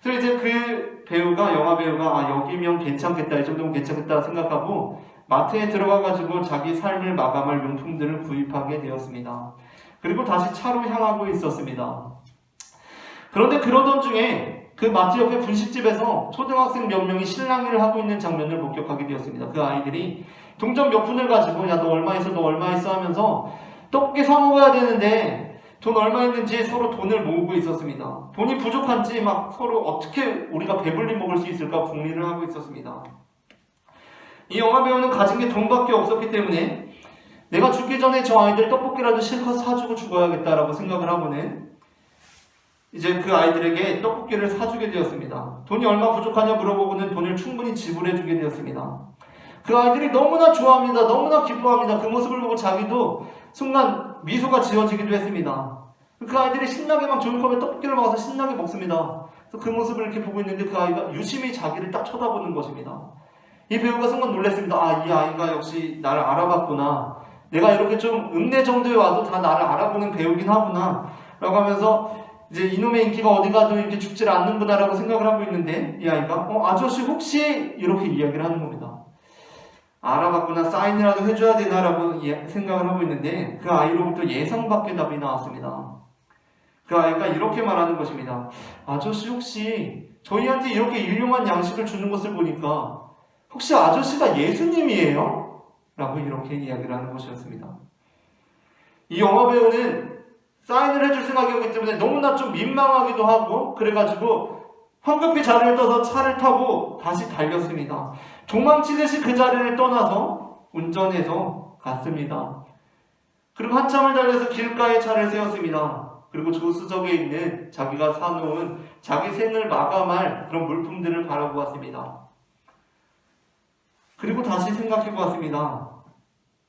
그래서 이제 그 배우가, 영화 배우가 여기면 괜찮겠다, 이 정도면 괜찮겠다 생각하고 마트에 들어가가지고 자기 삶을 마감할 용품들을 구입하게 되었습니다. 그리고 다시 차로 향하고 있었습니다. 그런데 그러던 중에 그 마트 옆에 분식집에서 초등학생 몇 명이 실랑이를 하고 있는 장면을 목격하게 되었습니다. 그 아이들이 동전 몇 푼을 가지고 야 너 얼마 있어 너 얼마 있어 하면서 떡볶이 사 먹어야 되는데 돈 얼마 있는지 서로 돈을 모으고 있었습니다. 돈이 부족한지 막 서로 어떻게 우리가 배불리 먹을 수 있을까 궁리를 하고 있었습니다. 이 영화 배우는 가진 게 돈밖에 없었기 때문에 내가 죽기 전에 저 아이들 떡볶이라도 실컷 사주고 죽어야겠다라고 생각을 하고는 이제 그 아이들에게 떡볶이를 사주게 되었습니다. 돈이 얼마 부족하냐 물어보고는 돈을 충분히 지불해주게 되었습니다. 그 아이들이 너무나 좋아합니다. 너무나 기뻐합니다. 그 모습을 보고 자기도 순간 미소가 지어지기도 했습니다. 그 아이들이 신나게 막 종이컵에 떡볶이를 먹어서 신나게 먹습니다. 그래서 그 모습을 이렇게 보고 있는데 그 아이가 유심히 자기를 딱 쳐다보는 것입니다. 이 배우가 순간 놀랐습니다. 아, 이 아이가 역시 나를 알아봤구나. 내가 이렇게 좀 읍내 정도에 와도 다 나를 알아보는 배우긴 하구나 라고 하면서 이제 이놈의 인기가 어디 가도 이렇게 죽질 않는구나 라고 생각을 하고 있는데 이 아이가 아저씨 혹시 이렇게 이야기를 하는 겁니다. 알아봤구나, 사인이라도 해줘야 되나 라고 생각을 하고 있는데 그 아이로부터 예상 밖의 답이 나왔습니다. 그 아이가 이렇게 말하는 것입니다. 아저씨 혹시 저희한테 이렇게 일용한 양식을 주는 것을 보니까 혹시 아저씨가 예수님이에요? 라고 이렇게 이야기를 하는 것이었습니다. 이 영화 배우는 사인을 해줄 생각이었기 때문에 너무나 좀 민망하기도 하고 그래가지고 황급히 자리를 떠서 차를 타고 다시 달렸습니다. 도망치듯이 그 자리를 떠나서 운전해서 갔습니다. 그리고 한참을 달려서 길가에 차를 세웠습니다. 그리고 조수석에 있는 자기가 사놓은 자기 생을 마감할 그런 물품들을 바라보았습니다. 그리고 다시 생각해보았습니다.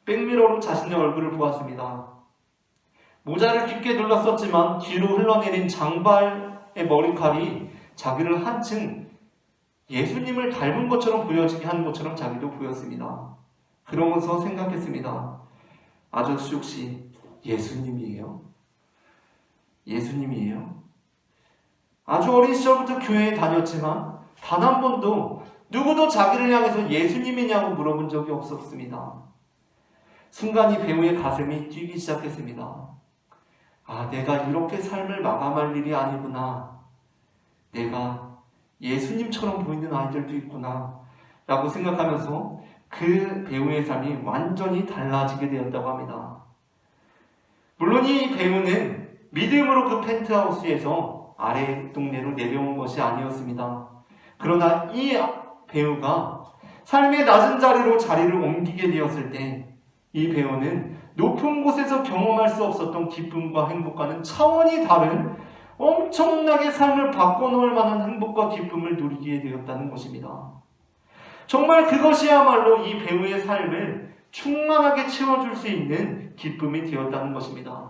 백미러로 자신의 얼굴을 보았습니다. 모자를 깊게 둘렀었지만 뒤로 흘러내린 장발의 머리칼이 자기를 한층 예수님을 닮은 것처럼 보여지게 하는 것처럼 자기도 보였습니다. 그러면서 생각했습니다. 아저씨 혹시 예수님이에요? 예수님이에요? 아주 어린 시절부터 교회에 다녔지만 단 한 번도 누구도 자기를 향해서 예수님이냐고 물어본 적이 없었습니다. 순간 이 배우의 가슴이 뛰기 시작했습니다. 아, 내가 이렇게 삶을 마감할 일이 아니구나. 내가 예수님처럼 보이는 아이들도 있구나. 라고 생각하면서 그 배우의 삶이 완전히 달라지게 되었다고 합니다. 물론 이 배우는 믿음으로 그 펜트하우스에서 아래 동네로 내려온 것이 아니었습니다. 그러나 이 배우가 삶의 낮은 자리로 자리를 옮기게 되었을 때 이 배우는 높은 곳에서 경험할 수 없었던 기쁨과 행복과는 차원이 다른 엄청나게 삶을 바꿔놓을 만한 행복과 기쁨을 누리게 되었다는 것입니다. 정말 그것이야말로 이 배우의 삶을 충만하게 채워줄 수 있는 기쁨이 되었다는 것입니다.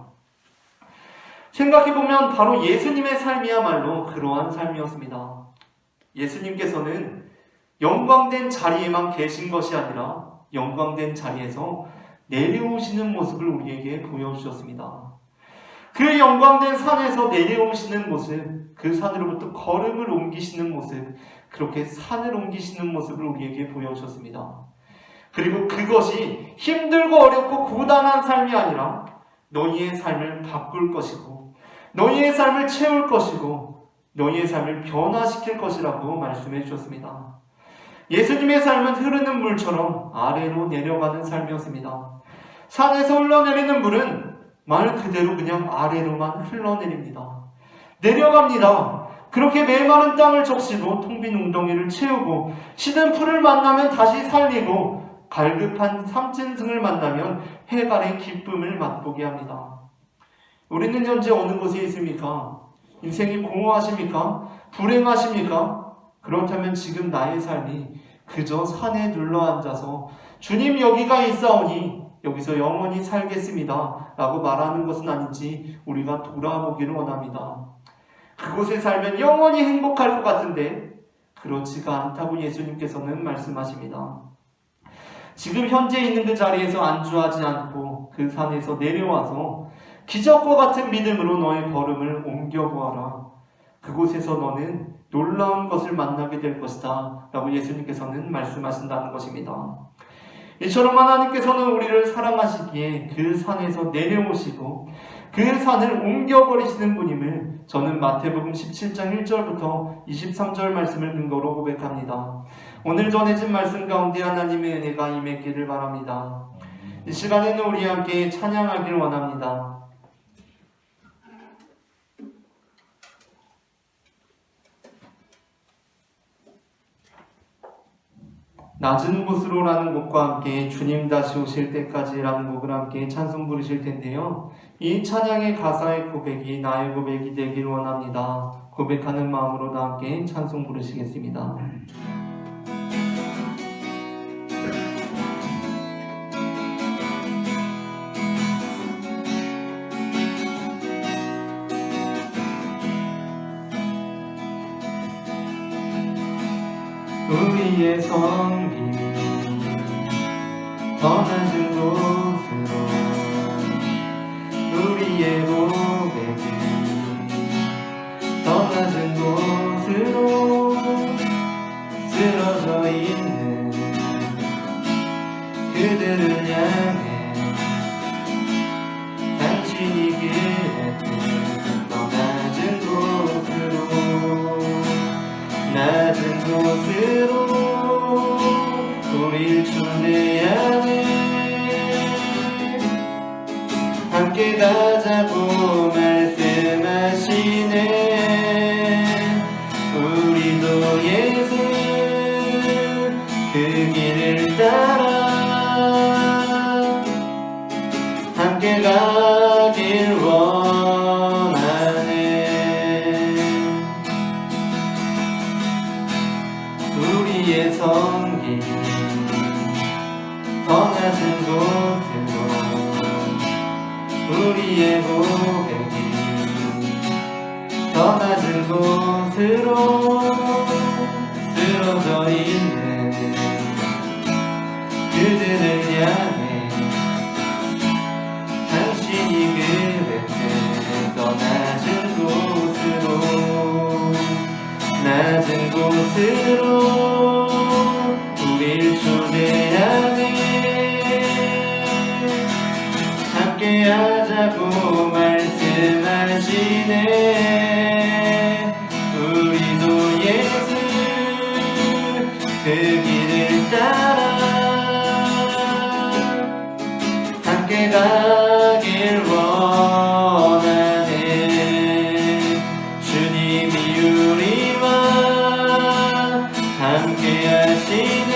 생각해보면 바로 예수님의 삶이야말로 그러한 삶이었습니다. 예수님께서는 영광된 자리에만 계신 것이 아니라 영광된 자리에서 내려오시는 모습을 우리에게 보여주셨습니다. 그 영광된 산에서 내려오시는 모습, 그 산으로부터 걸음을 옮기시는 모습, 그렇게 산을 옮기시는 모습을 우리에게 보여주셨습니다. 그리고 그것이 힘들고 어렵고 고단한 삶이 아니라 너희의 삶을 바꿀 것이고 너희의 삶을 채울 것이고 너희의 삶을 변화시킬 것이라고 말씀해 주셨습니다. 예수님의 삶은 흐르는 물처럼 아래로 내려가는 삶이었습니다. 산에서 흘러내리는 물은 말 그대로 그냥 아래로만 흘러내립니다. 내려갑니다. 그렇게 메마른 땅을 적시고 텅 빈 웅덩이를 채우고 시든 풀을 만나면 다시 살리고 갈급한 삼진승을 만나면 해갈의 기쁨을 맛보게 합니다. 우리는 현재 어느 곳에 있습니까? 인생이 공허하십니까? 불행하십니까? 그렇다면 지금 나의 삶이 그저 산에 둘러앉아서 주님 여기가 있사오니 여기서 영원히 살겠습니다 라고 말하는 것은 아닌지 우리가 돌아보기를 원합니다. 그곳에 살면 영원히 행복할 것 같은데 그렇지가 않다고 예수님께서는 말씀하십니다. 지금 현재 있는 그 자리에서 안주하지 않고 그 산에서 내려와서 기적과 같은 믿음으로 너의 걸음을 옮겨보아라. 그곳에서 너는 놀라운 것을 만나게 될 것이다 라고 예수님께서는 말씀하신다는 것입니다. 이처럼 하나님께서는 우리를 사랑하시기에 그 산에서 내려오시고 그 산을 옮겨버리시는 분임을 저는 마태복음 17장 1절부터 23절 말씀을 근거로 고백합니다. 오늘 전해진 말씀 가운데 하나님의 은혜가 임했기를 바랍니다. 이 시간에는 우리 함께 찬양하길 원합니다. 낮은 곳으로라는 곡과 함께 주님 다시 오실 때까지라는 곡을 함께 찬송 부르실 텐데요. 이 찬양의 가사의 고백이 나의 고백이 되길 원합니다. 고백하는 마음으로 다 함께 찬송 부르시겠습니다. 우리의 성김이 더 낮은 곳으로 우리의 고백이 더 낮은 곳으로 쓰러져 있는 그들을 향해 당신이 그랬듯 더 낮은 곳으로 낮은 곳으로 우릴 초대하네. 함께 가자고 말씀하시네. 우리도 예수 그 길을 따라 함께 가길 원하네. 우리의 성김이 더 낮은 곳으로 우리의 고백이 더 낮은 곳으로 쓰러져 있는 그들을 향해 당신이 그랬듯 더 낮은 곳으로 낮은 곳으로 우릴 초대하네. 함께하자고 말씀하시네. 우리도 예수 그 길을 따라 함께 가길 원하네. 주님이 우리와 함께 하시네.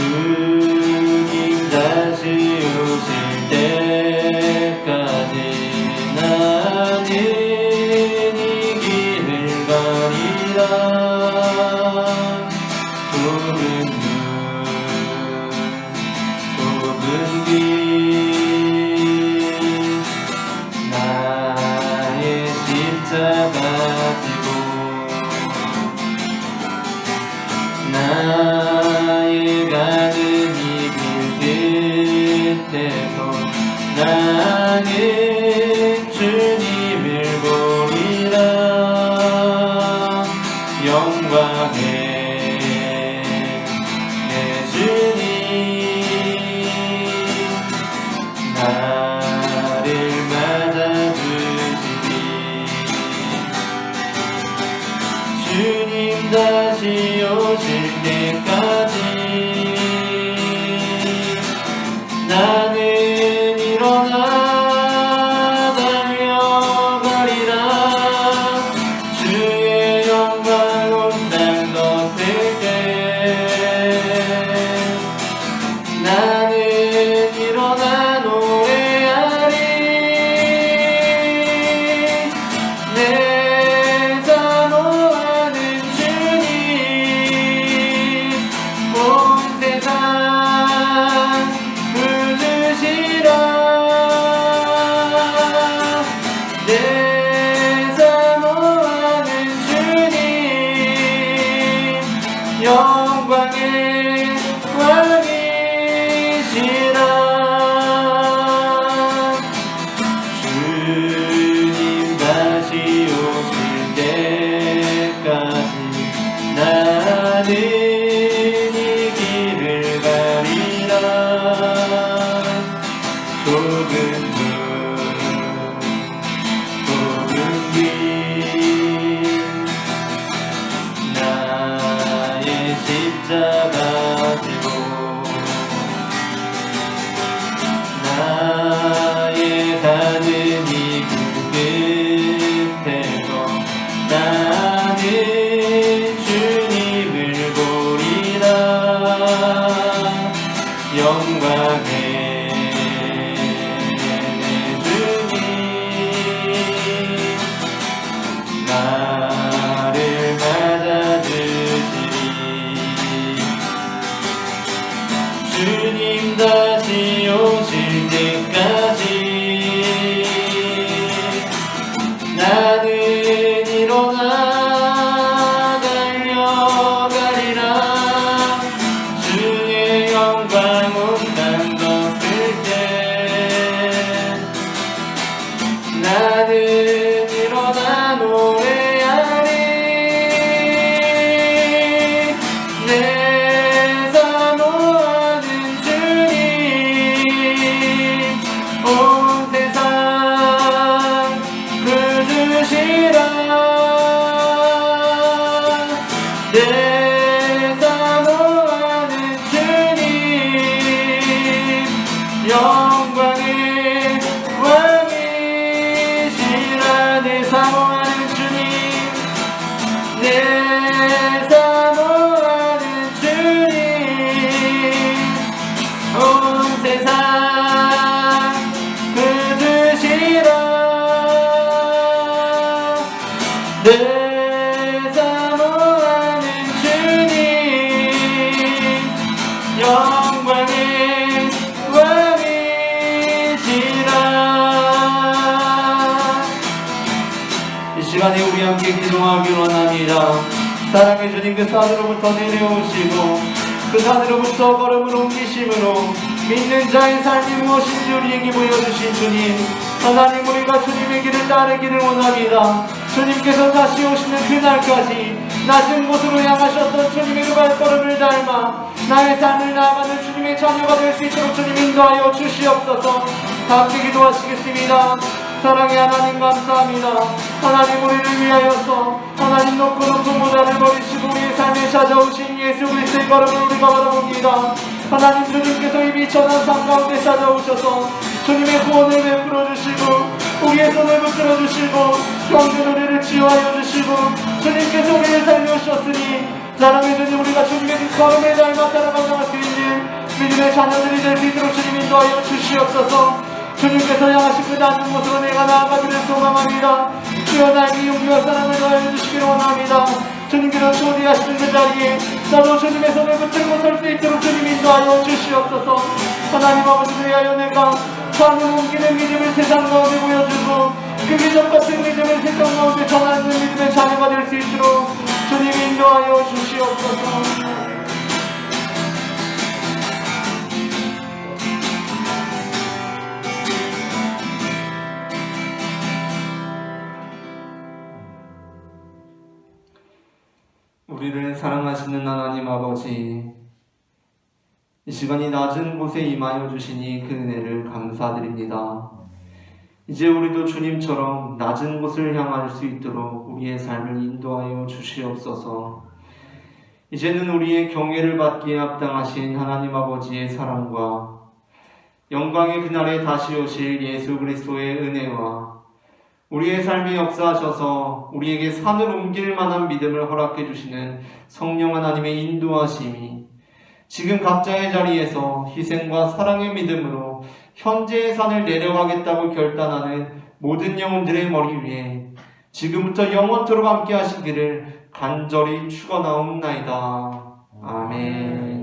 주님 다시 오실 때까지 나는 이 길을 가리라. 좁은 눈 좁은 길 나의 십자가 지고 나의 가는 이 길 끝에서 나는 주님을 보리라. 영광의 내 주님 나를 맞아주시니 주님 다시 오실 때까지 나는 일어나 달려가리라. 주의 영광 온 땅 덮을 때 나는 일어나 노래하리. 내 사모하는 주님 온 세상 부르시라. 내 사모하는 주님 영광의 왕이시라. 주님 다시 오실 때까지 나는 이 길을 가리라. 좁은 눈 좁은 길 나의 십자가 지고 나의 가는 이 길 끝에서 나는 주님을 보리라. 영광의 내 주님 나를 맞아주시니 주님 다시 오실 때까지 나는 일어나 달려가리라. 주의 영광 온 땅 덮을 때 나는 일어나 노래하리. 내 사모하는 주님 온 세상 부르시라. 내 사모하는 주님 영광의 왕이시라. 내 사모하는 주님 내 사모하는 주님 온 세상 부르시라. 내 사모하는 주님 영광의 왕이시라. 이 시간에 우리 함께 기도하기로 원합니다. 사랑의 주님께서 하늘로부터 내려오시고 그 산으로부터 걸음을 옮기심으로 믿는 자의 삶이 무엇인지 우리에게 보여주신 주님, 하나님 우리가 주님의 길을 따르기를 원합니다. 주님께서 다시 오시는 그날까지 낮은 곳으로 향하셨던 주님의 그 발걸음을 닮아 나의 삶을 나아가는 주님의 자녀가 될 수 있도록 주님 인도하여 주시옵소서. 다 함께 기도하시겠습니다. 사랑의 하나님 감사합니다. 하나님 우리를 위하여서 하나님 높고 높은 보좌를 버리시고 우리의 삶에 찾아오신 예수 그리스도의 걸음을 우리가 바라봅니다. 하나님 주님께서 이 비천한 삶 가운데 찾아오셔서 주님의 구원을 베풀어 주시고 우리의 손을 붙들어 주시고 병든 우리를 치유하여 주시고 주님께서 우리를 살려주셨으니 사랑의 주님 우리가 주님의 그 걸음에 닮아 따라가갈 수 있는 믿음의 자녀들이 될 수 있도록 주님 인도하여 주시옵소서. 주님께서 향하신 그 낮은 곳으로 내가 나아가기를 소망합니다. 주여 나에게 용기와 사랑을 더하여 주시기를 원합니다. 주님께서 초대하시는 그 자리에 나도 주님의 손을 붙들고 설 수 있도록 주님 인도하여 주시옵소서. 하나님 아버지, 위하여 내가 삶을 옮기는 믿음을 세상 가운데 보여주고 그 기적 같은 믿음을 세상 가운데 전하는 믿음의 자녀가 될 수 있도록 주님 인도하여 주시옵소서. 우리를 사랑하시는 하나님 아버지, 이 시간이 낮은 곳에 임하여 주시니 그 은혜를 감사드립니다. 이제 우리도 주님처럼 낮은 곳을 향할 수 있도록 우리의 삶을 인도하여 주시옵소서. 이제는 우리의 경외를 받기에 합당하신 하나님 아버지의 사랑과 영광의 그날에 다시 오실 예수 그리스도의 은혜와 우리의 삶에 역사하셔서 우리에게 산을 옮길 만한 믿음을 허락해 주시는 성령 하나님의 인도하심이 지금 각자의 자리에서 희생과 사랑의 믿음으로 현재의 산을 내려가겠다고 결단하는 모든 영혼들의 머리 위에 지금부터 영원토록 함께 하시기를 간절히 축원하옵나이다. 아멘.